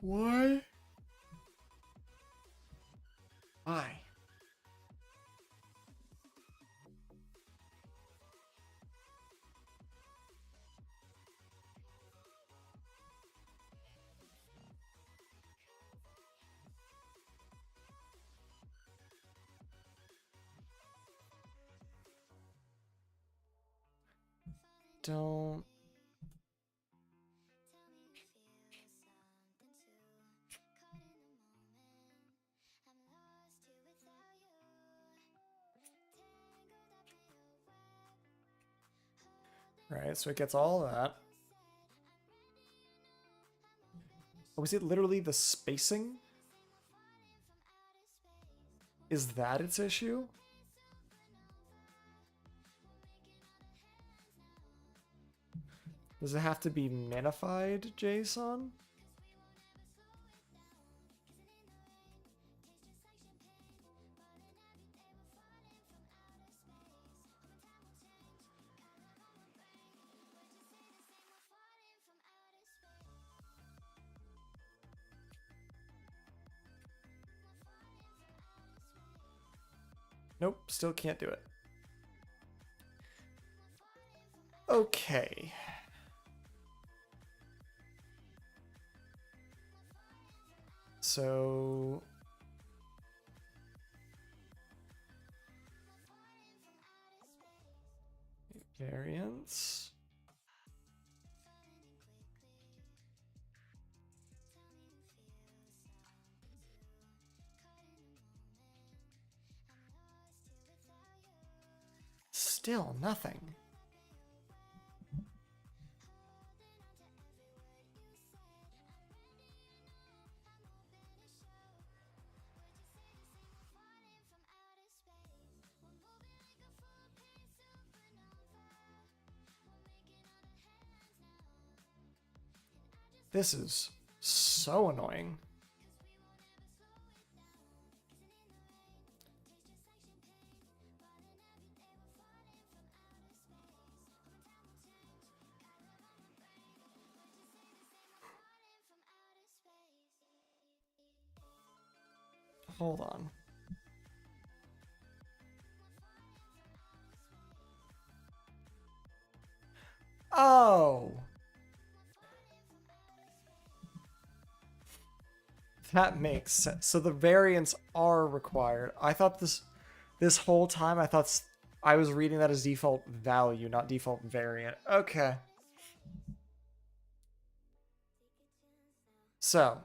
Why? Why? Don't... Right, so it gets all of that. Oh, is it literally the spacing? Is that its issue? Does it have to be minified JSON? Nope, still can't do it. Okay. So... variants. Still nothing. This is so annoying. Hold on. Oh! That makes sense. So the variants are required. I thought this whole time I thought I was reading that as default value, not default variant. Okay. So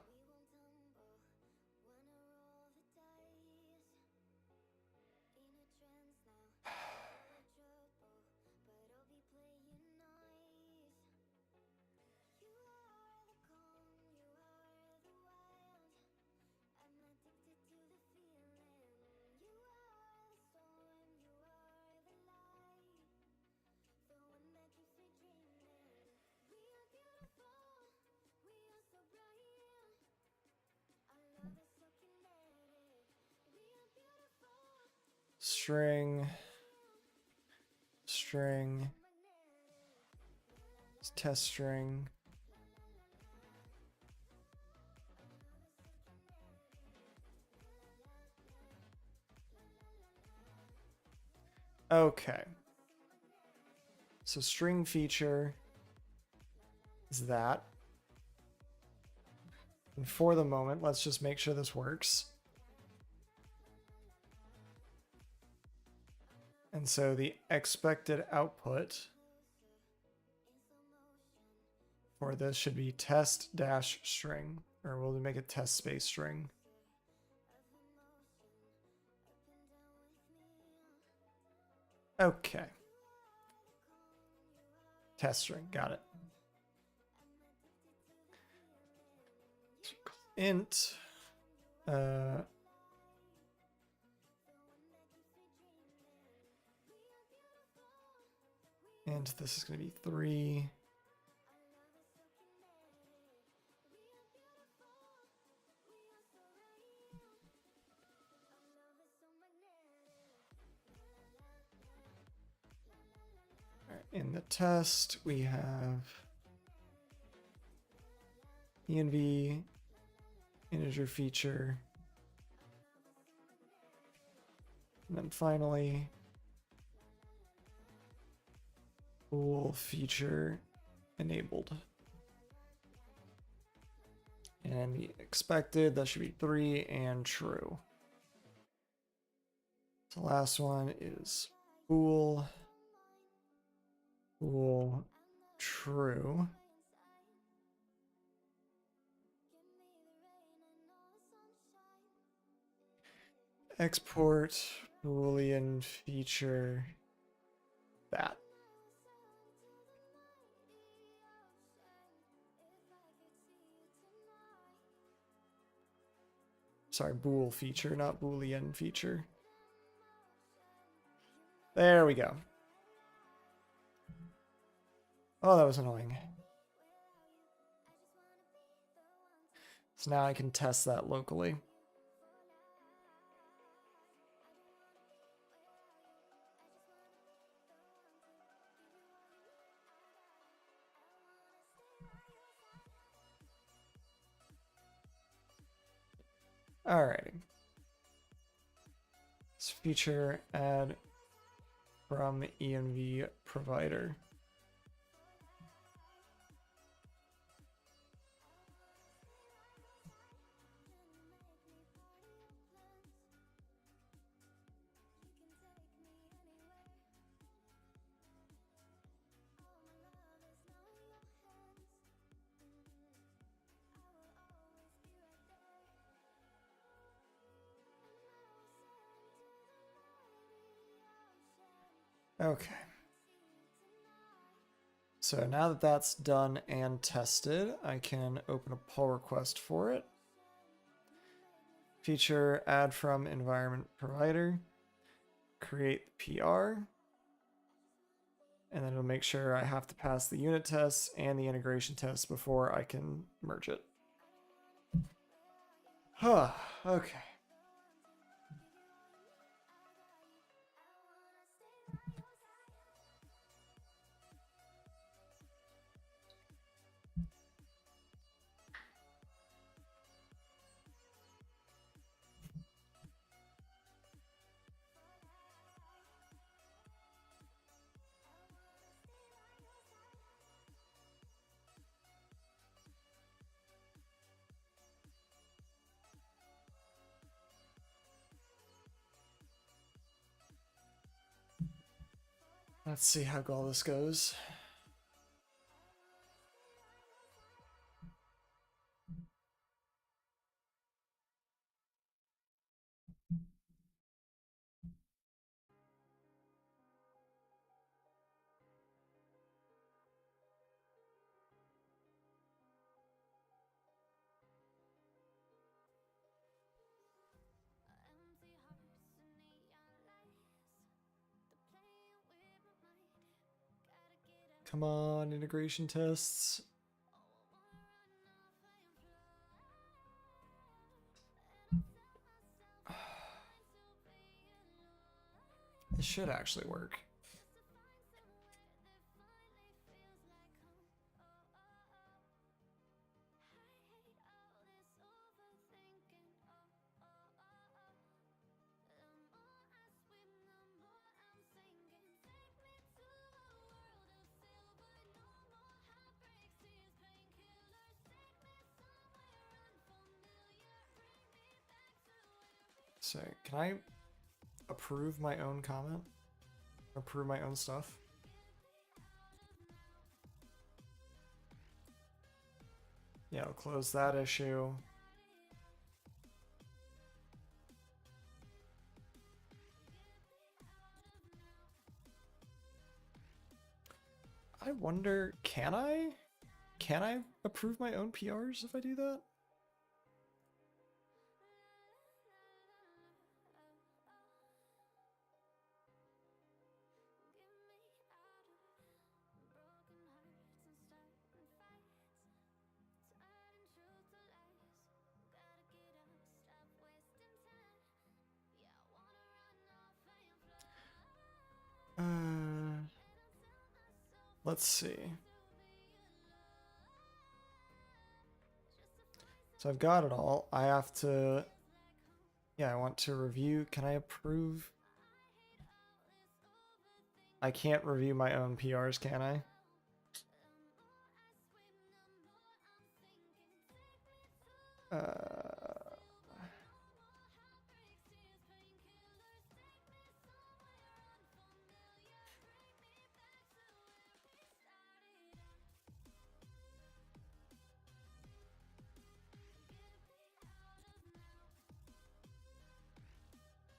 string, string, test string. Okay. So string feature is that. And for the moment, let's just make sure this works. And so the expected output for this should be test dash string, or we'll make it test space string. Okay. Test string, got it. Int. And this is going to be 3. All right, in the test, we have env integer feature. And then finally, bool feature enabled. And the expected, that should be 3 and true. The last one is bool true. Export Boolean feature that. Sorry, bool feature, not Boolean feature. There we go. Oh, that was annoying. So now I can test that locally. Alrighty. This feature add from env provider. Okay. So now that that's done and tested, I can open a pull request for it. Feature add from environment provider, create the PR, and then it'll make sure I have to pass the unit tests and the integration tests before I can merge it. Huh, okay. Let's see how all this goes. Come on, integration tests. This should actually work. So, can I approve my own comment? Approve my own stuff? Yeah, I'll close that issue. I wonder, can I? Can I approve my own PRs if I do that? Let's see. So I've got it all. I have to, yeah, I want to review. Can I approve? I can't review my own PRs, can I?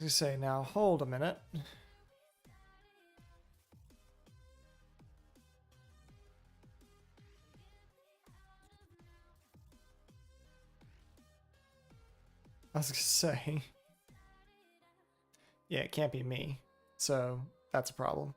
You say now, hold a minute. I was gonna say, yeah, it can't be me, so that's a problem.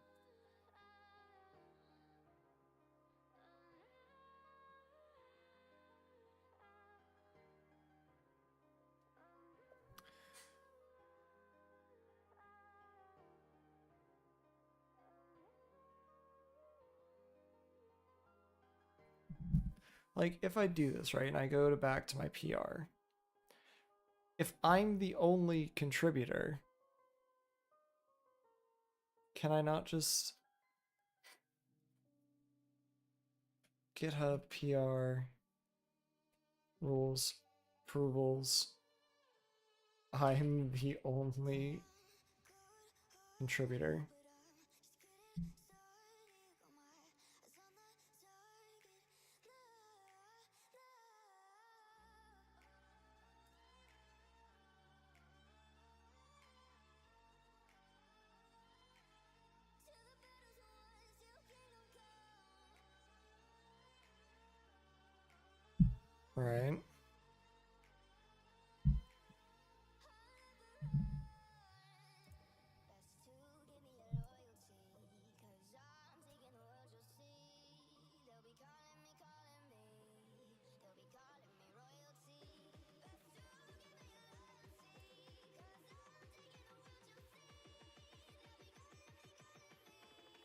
Like, if I do this, right, and I go back to my PR, if I'm the only contributor, can I not just GitHub PR rules approvals? I'm the only contributor. Right.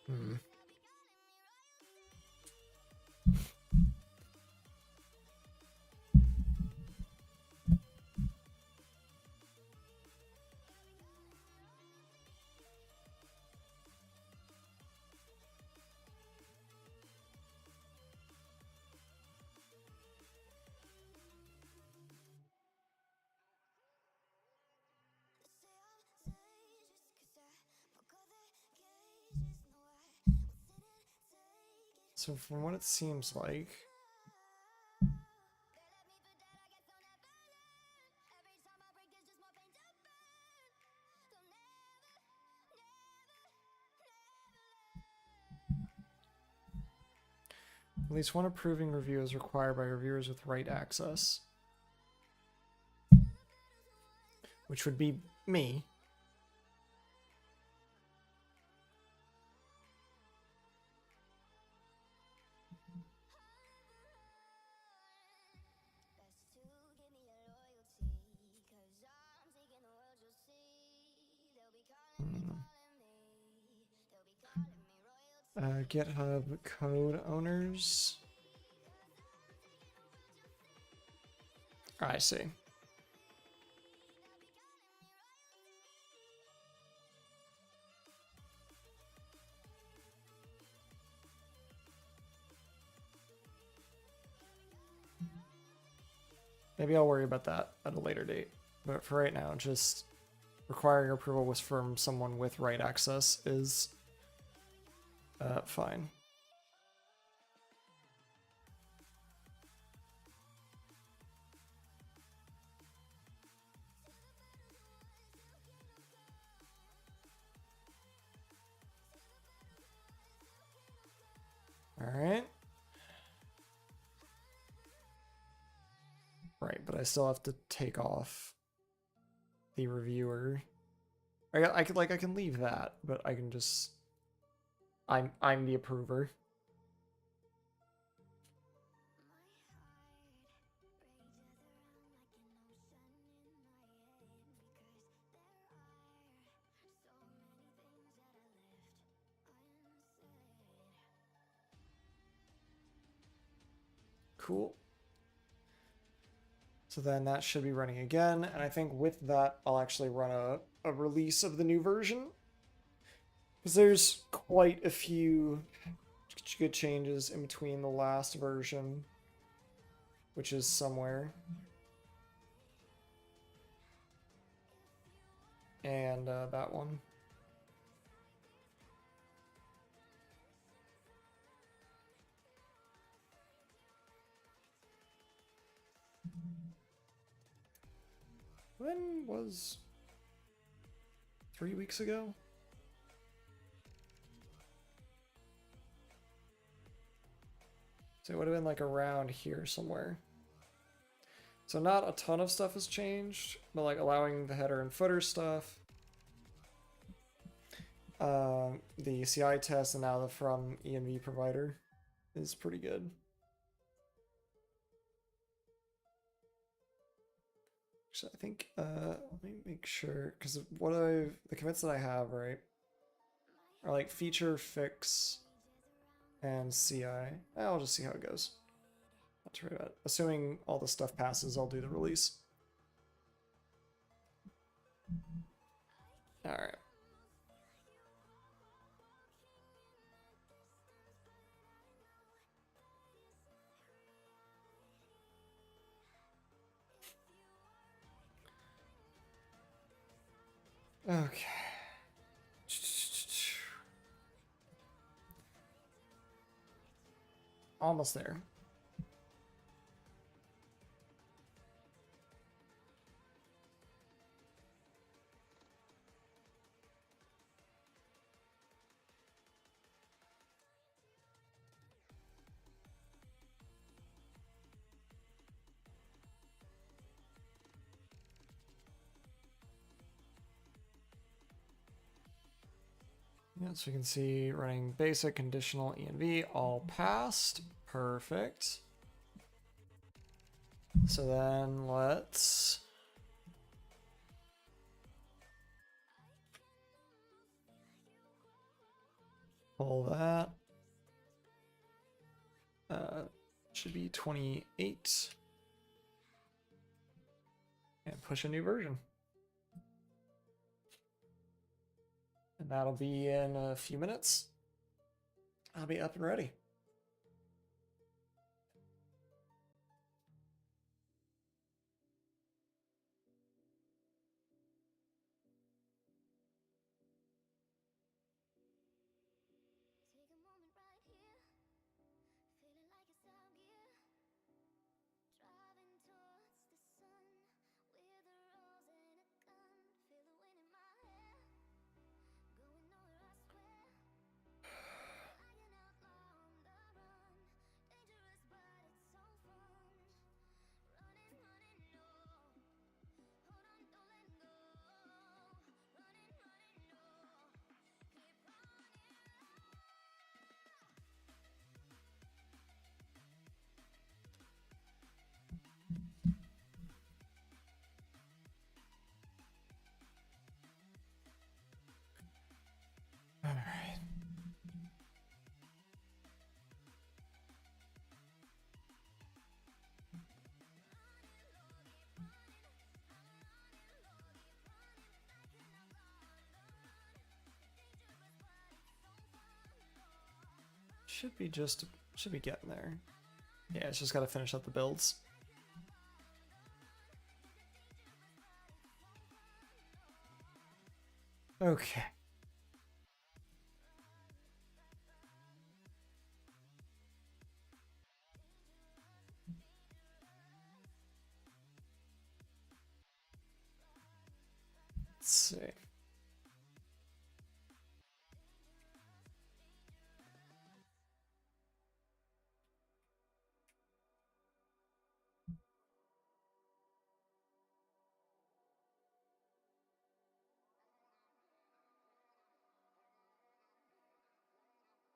Hmm. So from what it seems like, at least one approving review is required by reviewers with right access, which would be me. Hmm. GitHub code owners. I see. Maybe I'll worry about that at a later date. But for right now, just requiring approval was from someone with write access is fine. All right. Right, but I still have to take off the reviewer. I can leave that, but I can just I'm the approver. Cool. So then that should be running again, and I think with that I'll actually run a release of the new version. Because there's quite a few good changes in between the last version, which is somewhere, and that one. When was 3 weeks ago? So it would have been like around here somewhere. So not a ton of stuff has changed, but like allowing the header and footer stuff. The CI test and now the from env provider is pretty good. So I think, let me make sure, because the commits that I have, right, are like feature, fix, and CI. I'll just see how it goes. Not too worry about it. Assuming all the stuff passes, I'll do the release. All right. Okay. Almost there. Yeah, so you can see running basic, conditional, env, all passed. Perfect. So then let's pull that. Should be 28. And push a new version. And that'll be in a few minutes. I'll be up and ready. should be getting there. Yeah, it's just got to finish up the builds. Okay. Let's see.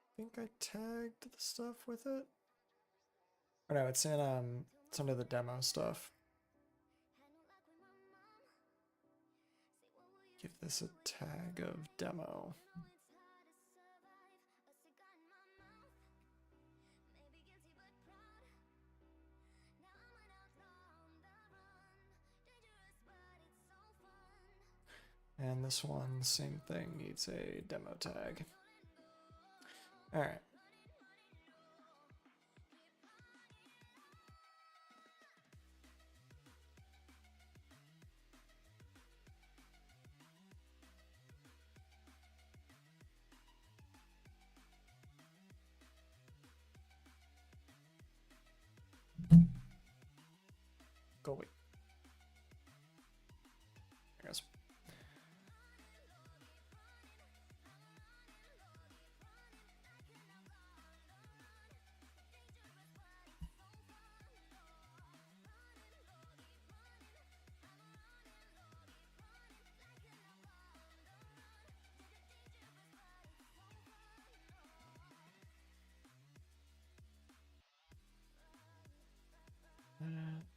I think I tagged the stuff with it. Oh no, it's under the demo stuff. Give this a tag of demo. And this one, same thing, needs a demo tag. All right. Go away. There it goes.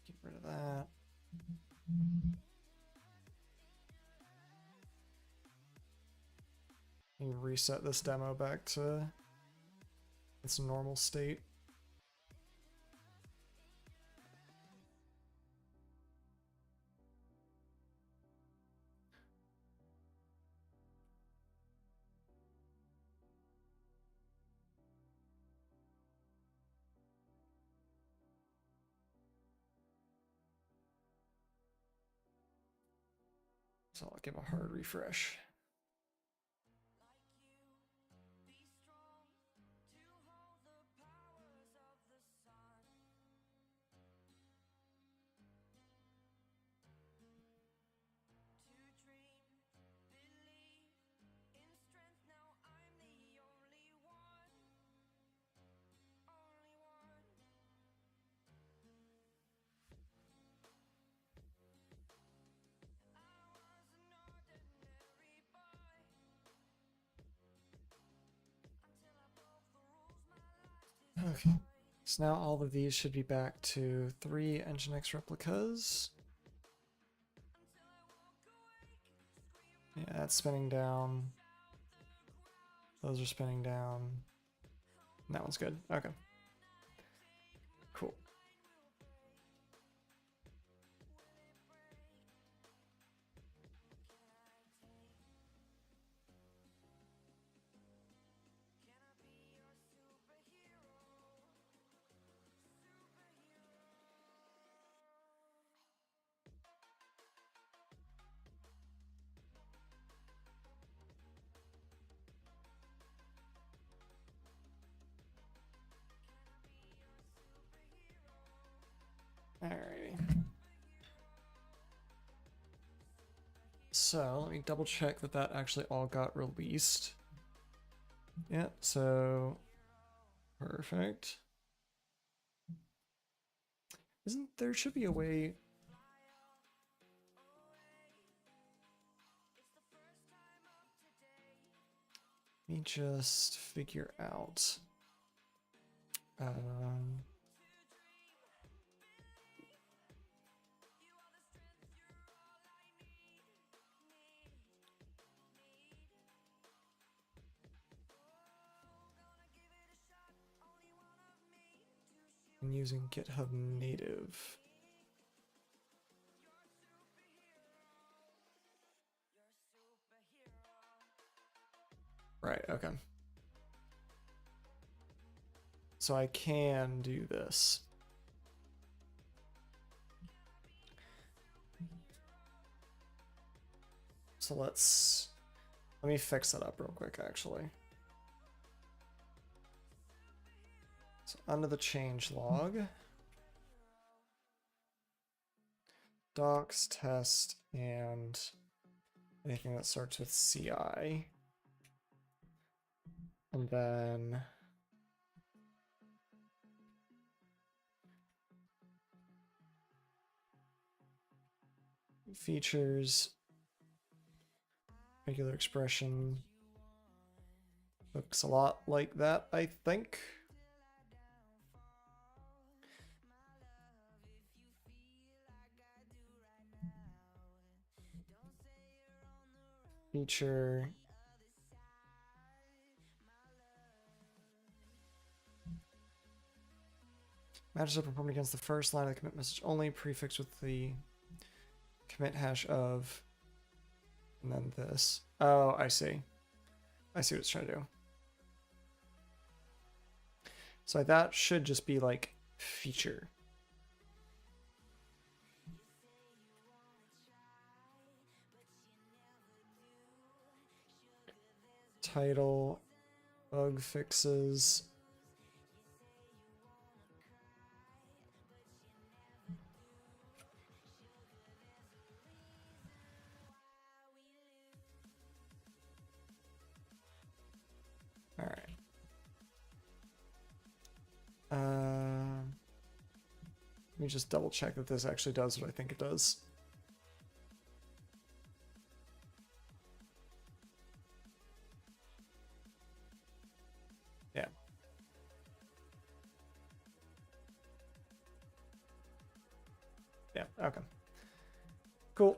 Get rid of that. You reset this demo back to its normal state. So I'll give a hard refresh. Okay, so now all of these should be back to 3 Nginx replicas. Yeah, that's spinning down. Those are spinning down. And that one's good. Okay. Cool. Alrighty. So let me double check that that actually all got released. Yeah, so perfect. There should be a way. Let me just figure out. I'm using GitHub native. Right, okay. So I can do this. So let me fix that up real quick, actually. So under the change log, docs, test, and anything that starts with CI. And then features, regular expression. Looks a lot like that, I think. Feature. Matches are performed against the first line of the commit message only, prefix with the commit hash of, and then this. Oh, I see. I see what it's trying to do. So that should just be like feature. Title, bug fixes. All right. Let me just double check that this actually does what I think it does. Yeah. Yeah, okay. Cool.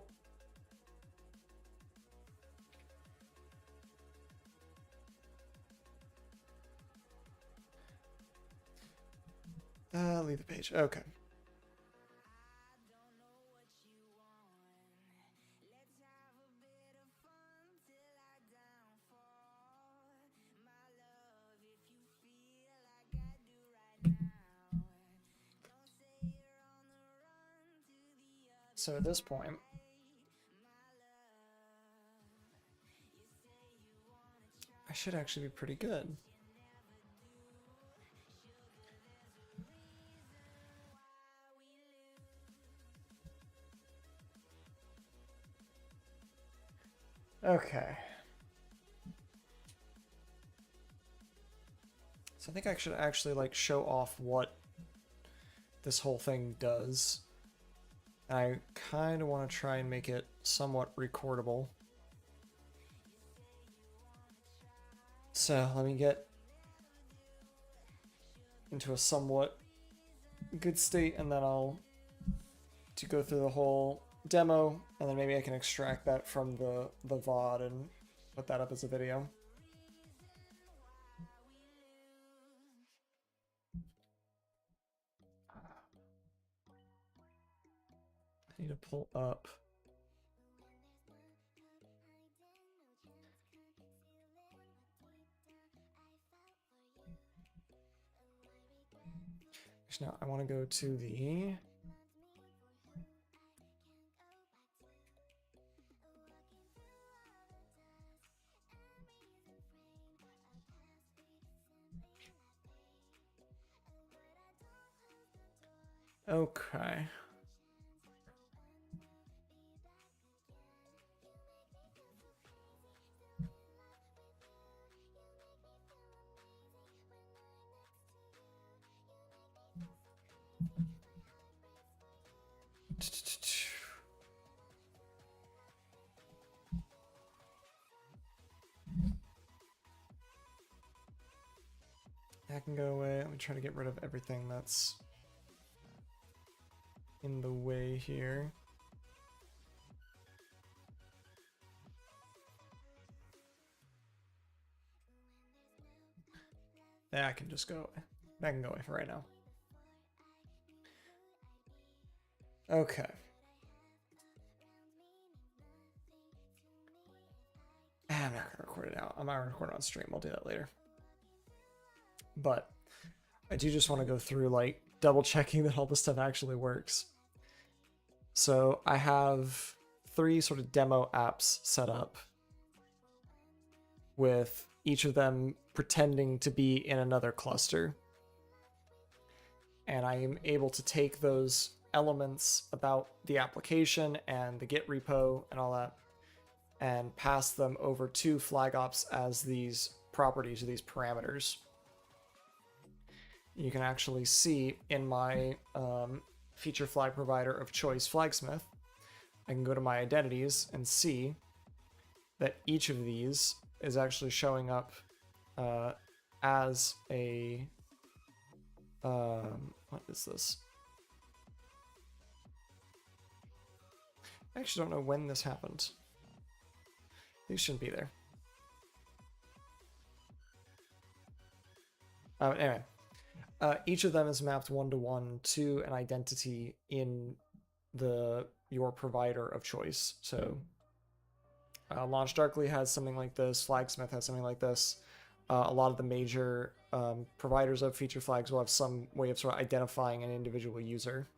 Leave the page. Okay. So at this point, I should actually be pretty good. Okay. So I think I should actually like show off what this whole thing does. I kind of want to try and make it somewhat recordable. So let me get into a somewhat good state, and then I'll go through the whole demo, and then maybe I can extract that from the VOD and put that up as a video. I need to pull up. Now I want to go to the okay. That can go away. Let me try to get rid of everything that's in the way here. That can just go away. That can go away for right now. Okay. I'm not gonna record it out. I'm not gonna record it on stream. I'll do that later. But I do just want to go through like double checking that all the stuff actually works. So I have 3 sort of demo apps set up with each of them pretending to be in another cluster. And I am able to take those elements about the application and the Git repo and all that and pass them over to FlagOps as these properties or these parameters. You can actually see in my feature flag provider of choice, Flagsmith, I can go to my identities and see that each of these is actually showing up as a what is this? I actually don't know when this happened. These shouldn't be there. Anyway, each of them is mapped one-to-one to an identity in your provider of choice. So Launch Darkly has something like this. Flagsmith has something like this. A lot of the major providers of feature flags will have some way of sort of identifying an individual user.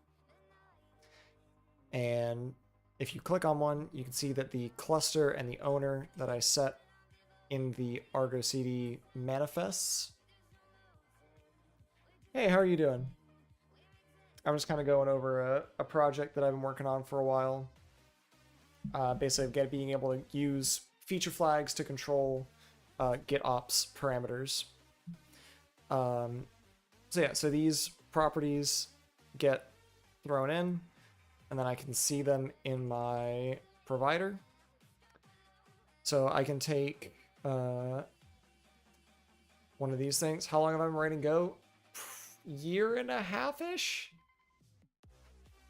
And if you click on one, you can see that the cluster and the owner that I set in the Argo CD manifests. Hey, how are you doing? I'm just kind of going over a project that I've been working on for a while. Basically, being able to use feature flags to control GitOps parameters. So these properties get thrown in, and then I can see them in my provider. So I can take one of these things. How long have I been writing Go? Year and a half-ish?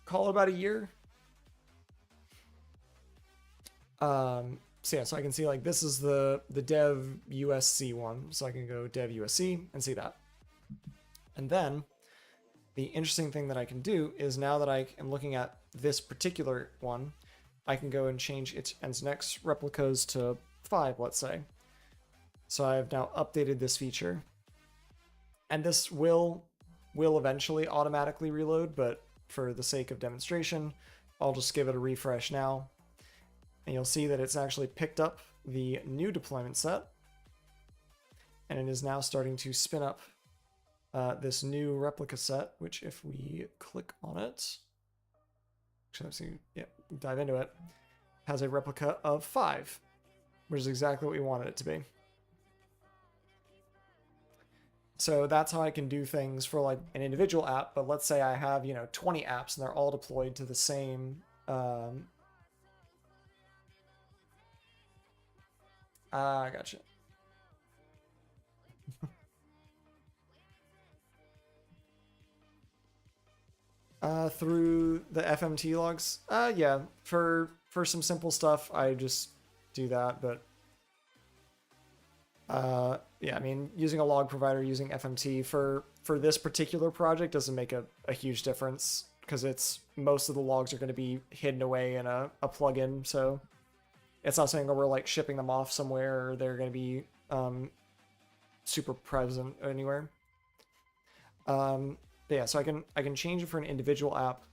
Call it about a year. So I can see like this is the dev USC one. So I can go dev USC and see that. And then the interesting thing that I can do is now that I am looking at this particular one, I can go and change its nginx replicas to 5, let's say. So I've now updated this feature. And this will eventually automatically reload, but for the sake of demonstration, I'll just give it a refresh now. And you'll see that it's actually picked up the new deployment set, and it is now starting to spin up this new replica set, which if we click on it, actually, dive into it, has a replica of 5, which is exactly what we wanted it to be. So that's how I can do things for like an individual app, but let's say I have, 20 apps and they're all deployed to the same I gotcha. Through the FMT logs? Yeah, for some simple stuff, I just do that, but yeah, I mean, using a log provider, using FMT for this particular project doesn't make a huge difference, because most of the logs are going to be hidden away in a plugin, so it's not saying that we're like shipping them off somewhere or they're going to be super present anywhere. But yeah, so I can change it for an individual app,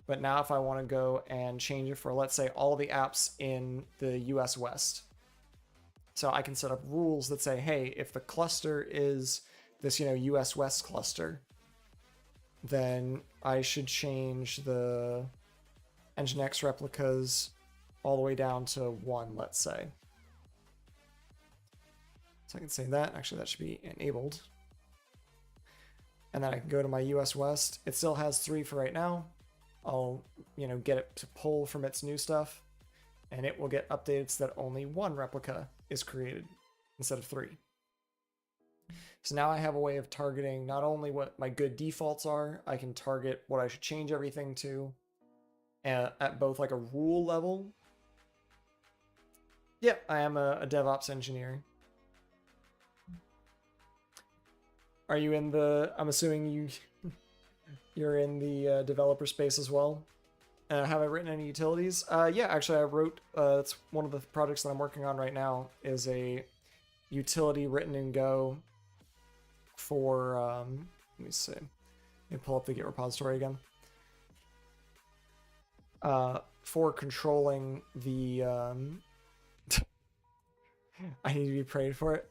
but now if I want to go and change it for, let's say, all the apps in the US West, so I can set up rules that say, hey, if the cluster is this, US West cluster, then I should change the nginx replicas all the way down to 1, let's say. So I can say that. Actually, that should be enabled. And then I can go to my US West. It still has 3 for right now. I'll, get it to pull from its new stuff, and it will get updated so that only 1 replica is created instead of 3. So now I have a way of targeting not only what my good defaults are, I can target what I should change everything to at both like a rule level. Yep, I am a DevOps engineer. Are you in the, I'm assuming you're in the developer space as well? Have I written any utilities? Yeah, actually I wrote, it's one of the projects that I'm working on right now is a utility written in Go for Let me see. Let me pull up the Git repository again. For controlling the I need to be prayed for it.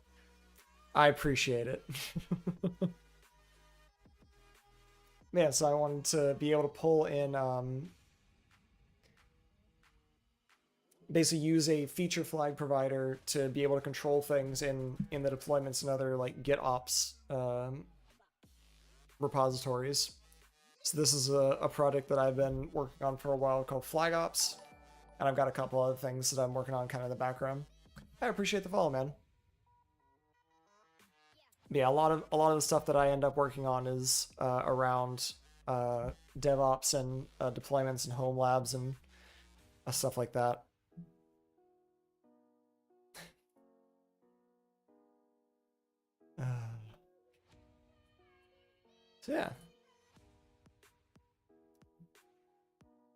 I appreciate it. Yeah, so I wanted to be able to pull in basically use a feature flag provider to be able to control things in the deployments and other like GitOps repositories. So this is a project that I've been working on for a while called FlagOps, and I've got a couple other things that I'm working on kind of in the background. I appreciate the follow, man. But yeah, a lot of the stuff that I end up working on is around DevOps and deployments and home labs and stuff like that. So yeah,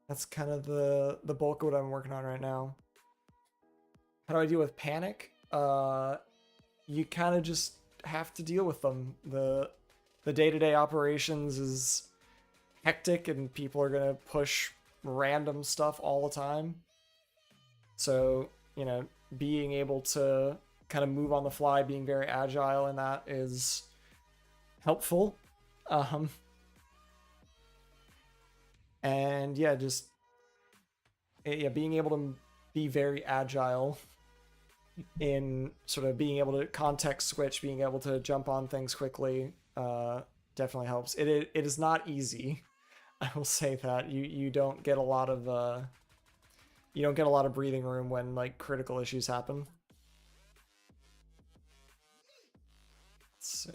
that's kind of the bulk of what I'm working on right now. How do I deal with panic? You kind of just have to deal with them. The day-to-day operations is hectic, and people are gonna push random stuff all the time. So, you know, being able to kind of move on the fly, being very agile in that is helpful. And yeah, just being able to be very agile in sort of being able to context switch, being able to jump on things quickly, definitely helps. It is not easy. I will say that you don't get a lot of breathing room when like critical issues happen. Let's see.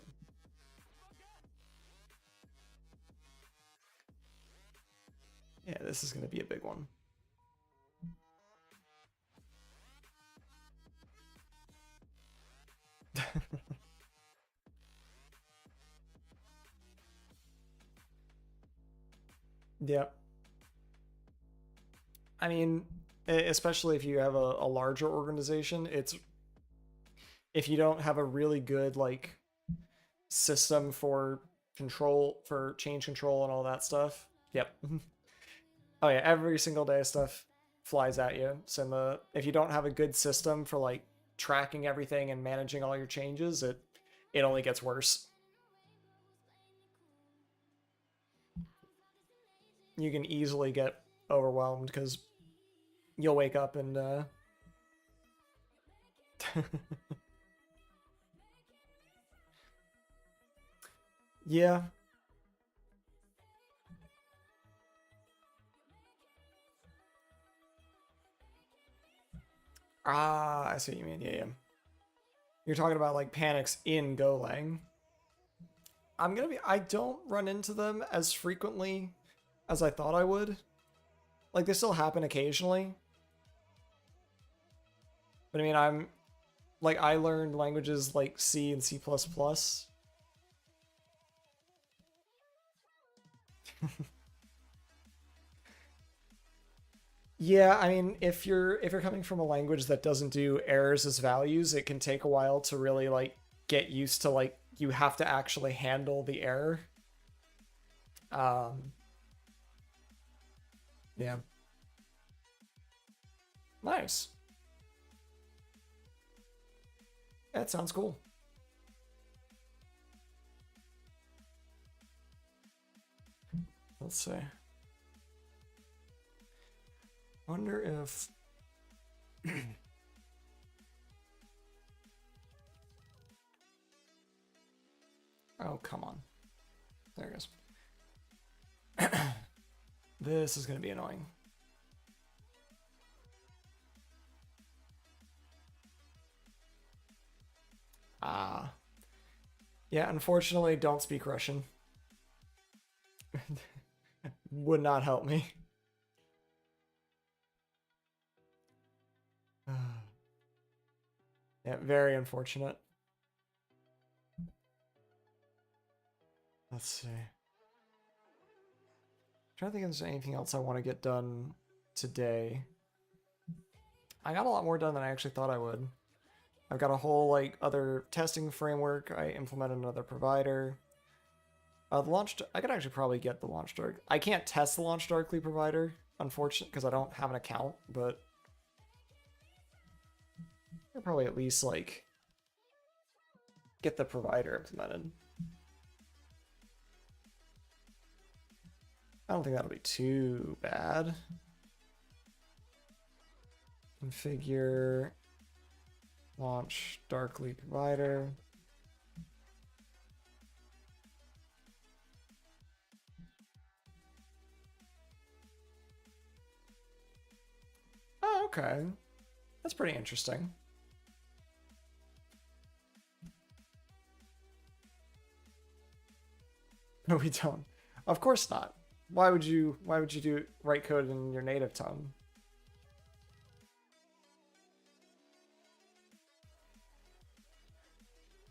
Yeah, this is going to be a big one. Yeah. I mean, especially if you have a larger organization, if you don't have a really good like system for change control and all that stuff. Yep. Oh yeah, every single day stuff flies at you. So if you don't have a good system for like tracking everything and managing all your changes, it only gets worse. You can easily get overwhelmed because you'll wake up and yeah. Ah, I see what you mean. Yeah. You're talking about like panics in Golang. I don't run into them as frequently as I thought I would. Like, they still happen occasionally. But I mean, I learned languages like C and C++. Yeah, I mean, if you're coming from a language that doesn't do errors as values, it can take a while to really like get used to like you have to actually handle the error. Yeah. Nice. That sounds cool. Let's see. Wonder if oh, come on. There it goes. This is going to be annoying. Yeah, unfortunately, don't speak Russian. Would not help me. Yeah, very unfortunate. Let's see. I'm trying to think if there's anything else I want to get done today. I got a lot more done than I actually thought I would. I've got a whole like other testing framework. I implemented another provider. The launch, I could actually probably get the launch dark. I can't test the launch darkly provider, unfortunately, because I don't have an account, but I'll probably at least like get the provider implemented. I don't think that'll be too bad. Configure launch darkly provider. Oh, okay. That's pretty interesting. No, we don't. Of course not. Why would you do write code in your native tongue?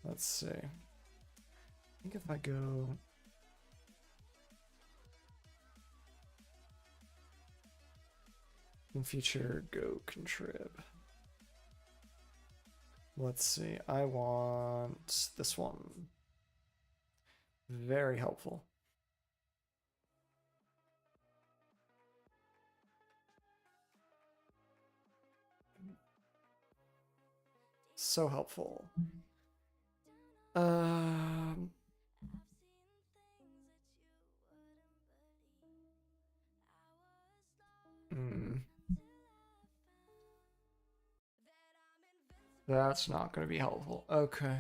Let's see. I think if I go in feature go contrib. Let's see. I want this one. Very helpful. So helpful. That's not going to be helpful. Okay.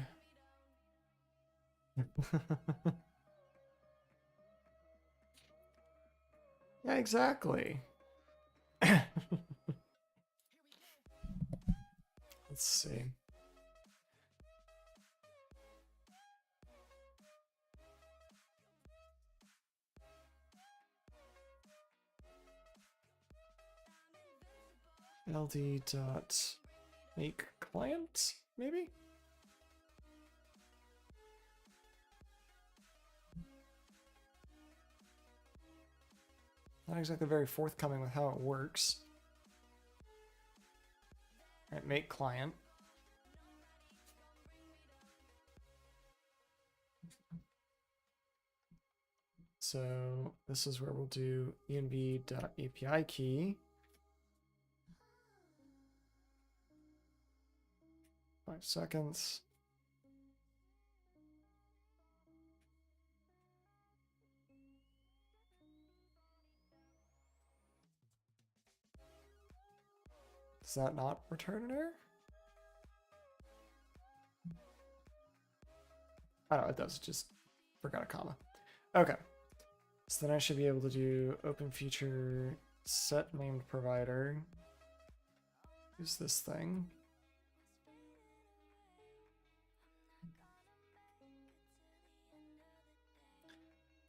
Yeah, exactly. Let's see. ld dot make client, maybe? Not exactly very forthcoming with how it works. All right, make client. So this is where we'll do env.api key. 5 seconds. Does that not return an error? Oh, no, it does. It just forgot a comma. Okay. So then I should be able to do open feature set named provider. Use this thing.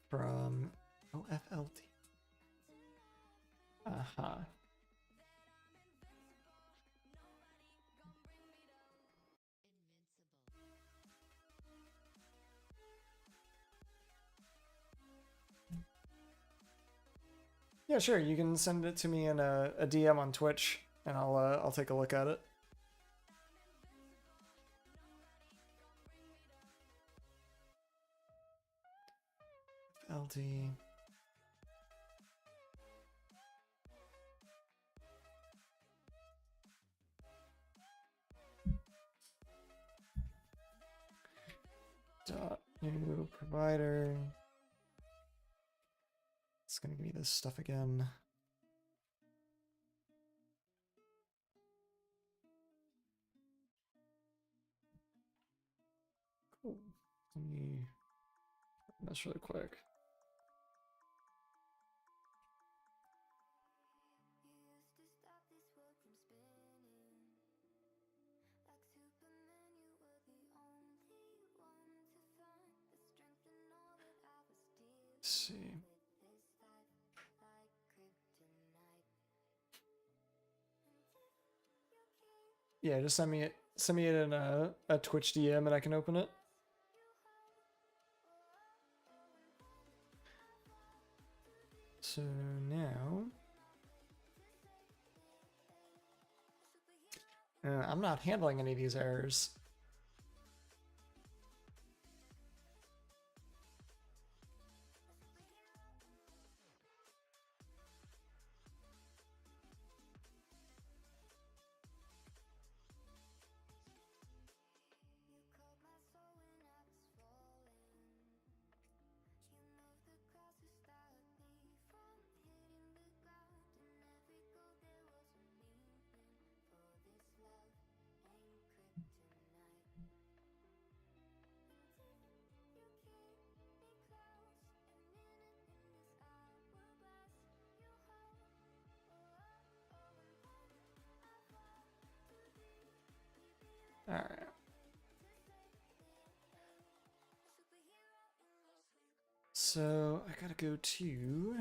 From OFLD. Uh-huh. Yeah, sure. You can send it to me in a DM on Twitch, and I'll take a look at it. LD. Dot new provider. It's gonna give me this stuff again. Cool. Let me run this really quick. Let's see. Yeah, just send me it in a Twitch DM and I can open it. So now I'm not handling any of these errors. So I gotta go to...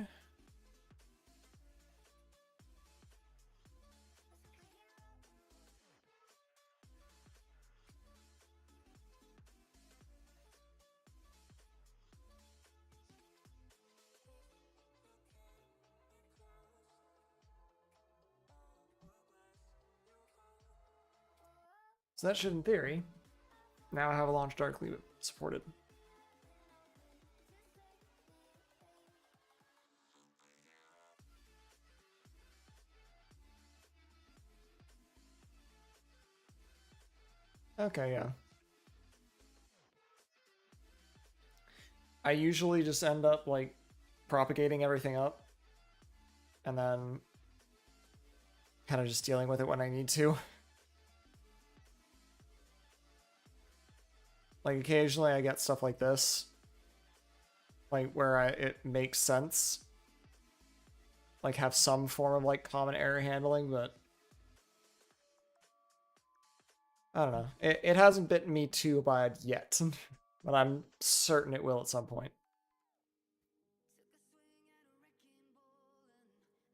So that should, in theory, now have a launch darkly supported. Okay, yeah. I usually just end up, like, propagating everything up and then kind of just dealing with it when I need to. Like, occasionally I get stuff like this, like, where it makes sense. Like, have some form of, like, common error handling, but I don't know. It hasn't bitten me too bad yet, but I'm certain it will at some point.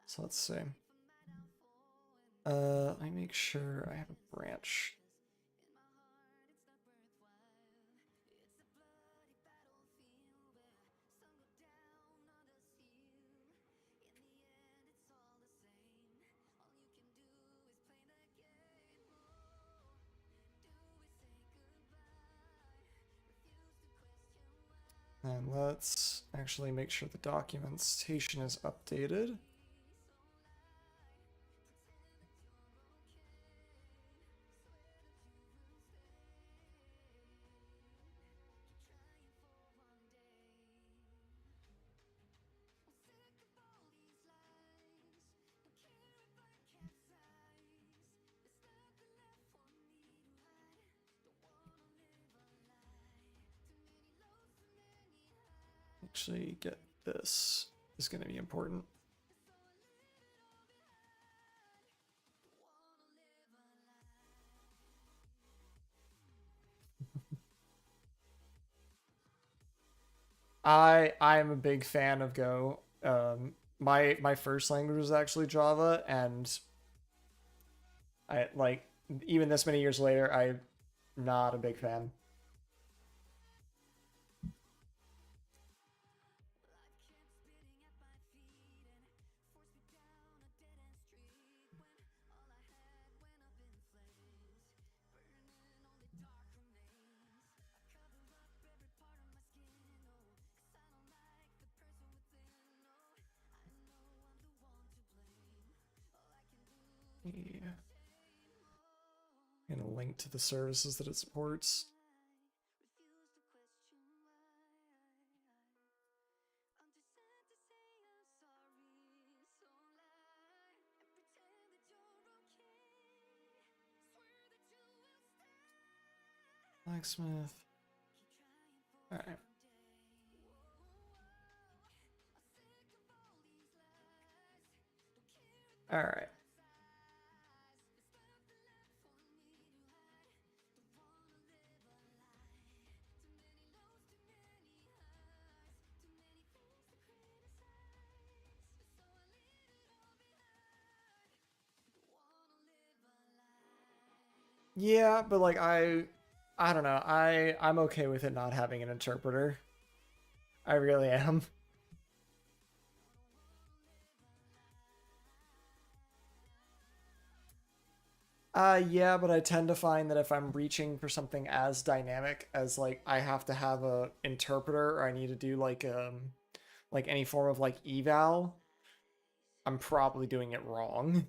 So let's see. Let me make sure I have a branch. And let's actually make sure the documentation is updated. Actually get this. This is going to be important. I'm a big fan of Go. My first language was actually Java, and I like even this many years later, I'm not a big fan. Yeah. And a link to the services that it supports. Blacksmith. All right. All right. Yeah, but like I don't know. I'm okay with it not having an interpreter. I really am. Yeah, but I tend to find that if I'm reaching for something as dynamic as like I have to have a interpreter or I need to do like any form of like eval, I'm probably doing it wrong.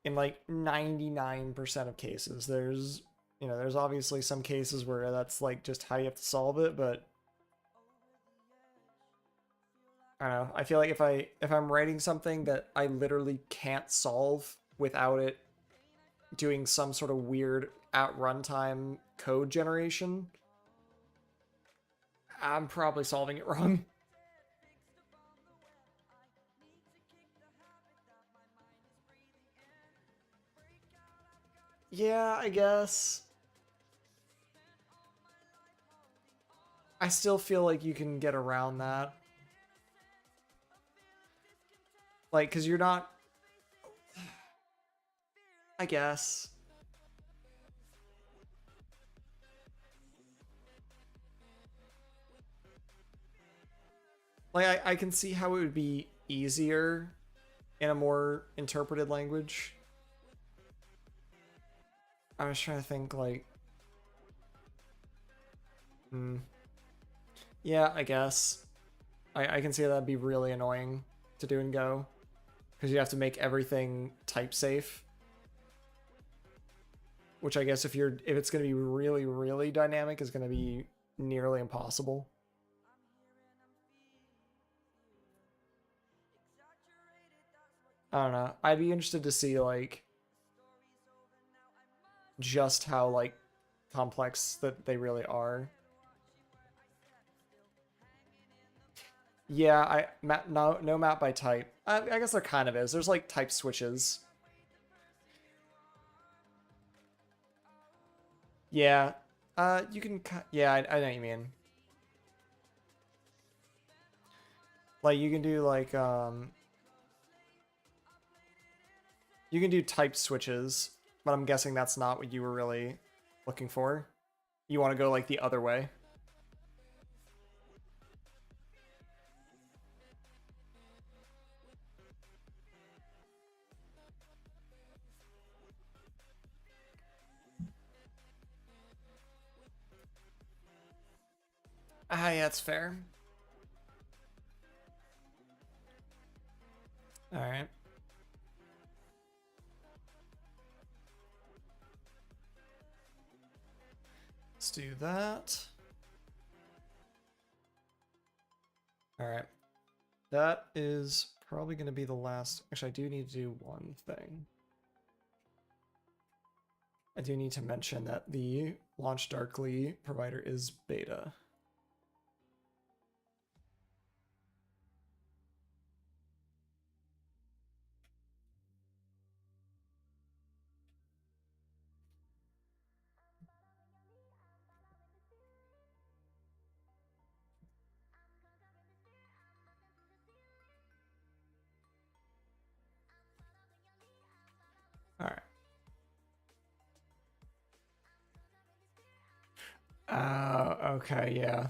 In like 99% of cases, there's obviously some cases where that's like just how you have to solve it, but I don't know. I feel like if I'm writing something that I literally can't solve without it doing some sort of weird at runtime code generation, I'm probably solving it wrong. Yeah, I guess. I still feel like you can get around that. Like, because you're not... I guess. Like, I can see how it would be easier in a more interpreted language. I was trying to think, like... Yeah, I guess. I can see that'd be really annoying to do in Go. Because you have to make everything type safe. Which I guess if it's going to be really, really dynamic is going to be nearly impossible. I don't know. I'd be interested to see, like, just how, like, complex that they really are. Yeah, no map by type. I guess there kind of is. There's, like, type switches. Yeah. You can... Yeah, I know what you mean. Like, you can do, like, you can do type switches, but I'm guessing that's not what you were really looking for. You want to go, like, the other way. Ah, yeah, that's fair. Alright. Let's do that. Alright. That is probably going to be the last... Actually, I do need to do one thing. I do need to mention that the Launch Darkly provider is beta. Alright. Okay, yeah.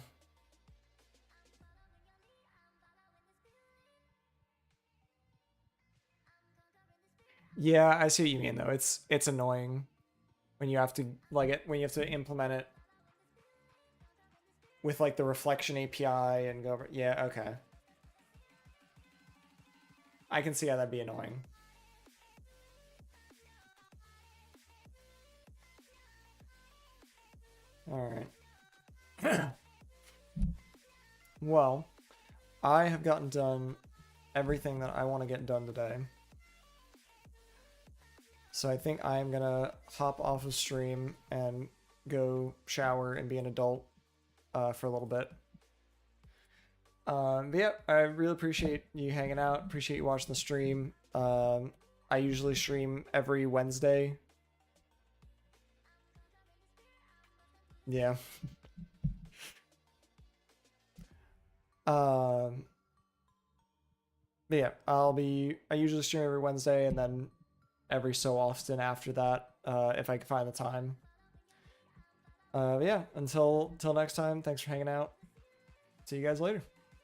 Yeah, I see what you mean though. It's annoying when you have to when you have to implement it with like the reflection API and go over. Yeah, okay. I can see how that'd be annoying. All right. Well, I have gotten done everything that I want to get done today. So I think I'm gonna hop off of stream and go shower and be an adult for a little bit. But yeah, I really appreciate you hanging out. Appreciate you watching the stream. I usually stream every Wednesday. Yeah. But yeah, I usually stream every Wednesday and then every so often after that, if I can find the time. Yeah, until next time, thanks for hanging out. See you guys later.